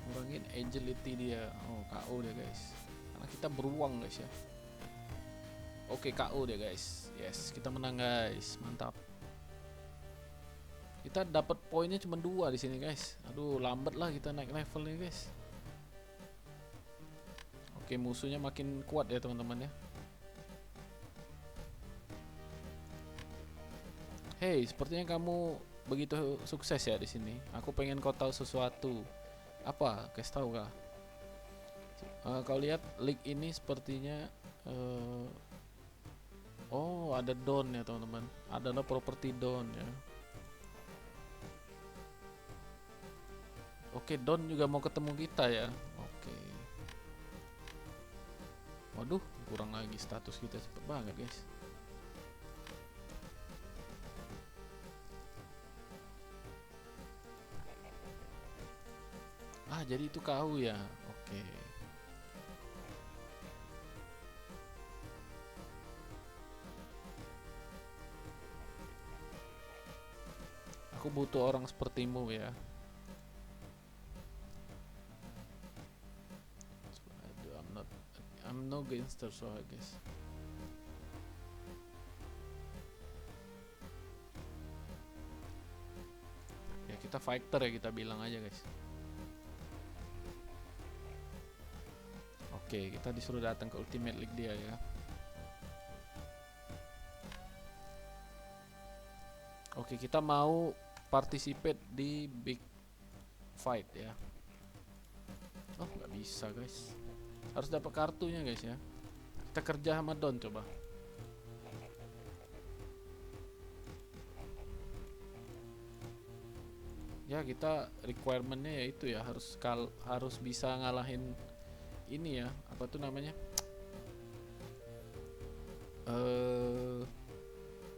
Ngurangin agility dia. Oh, KO dia guys. Karena kita beruang guys ya. Oke, KO dia guys. Yes, kita menang guys. Mantap. Kita dapat poinnya cuma 2 di sini guys. Aduh, lambat lah kita naik level nih guys. Oke, musuhnya makin kuat ya teman-teman ya. Hey, sepertinya kamu begitu sukses ya di sini. Aku pengen kau tahu sesuatu. Apa? Kasih tahu kah? Kau lihat league ini sepertinya oh, ada Dawn ya teman-teman. Adalah properti Dawn ya. Oke, Dawn juga mau ketemu kita ya. Oke. Waduh, kurang lagi status kita cepet banget guys. Ah, jadi itu kau ya. Oke. Aku butuh orang sepertimu ya. I'm no gangster so I guess. Ya kita fighter ya, kita bilang aja guys. Oke, kita disuruh datang ke Ultimate League dia ya. Oke, kita mau participate di big fight ya. Oh, nggak bisa guys. Harus dapat kartunya guys ya. Kita kerja sama Dawn coba. Ya, kita requirementnya yaitu ya harus bisa ngalahin ini ya, apa tuh namanya?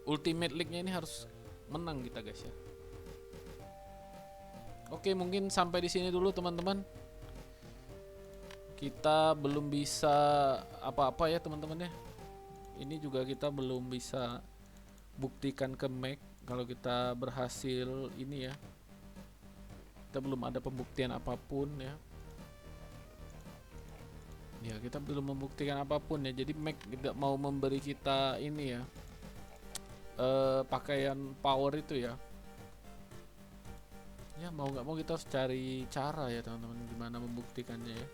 Ultimate League-nya ini harus menang kita guys ya. Oke, mungkin sampai di sini dulu teman-teman. Kita belum bisa apa-apa ya teman-teman ya. Ini juga kita belum bisa buktikan ke Mac kalau kita berhasil ini ya. Kita belum ada pembuktian apapun ya. Ya, kita belum membuktikan apapun ya. Jadi Mac tidak mau memberi kita ini ya, pakaian power itu ya. Ya, mau nggak mau kita harus cari cara ya teman-teman, gimana membuktikannya ya.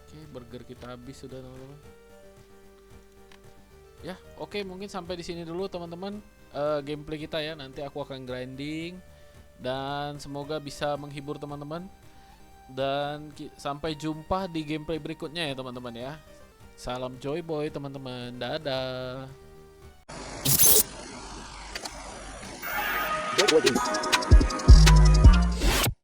Oke, burger kita habis sudah teman-teman. Ya, oke, mungkin sampai di sini dulu teman-teman gameplay kita ya. Nanti aku akan grinding dan semoga bisa menghibur teman-teman. Dan sampai jumpa di gameplay berikutnya ya teman-teman ya. Salam Joy Boy teman-teman. Dadah.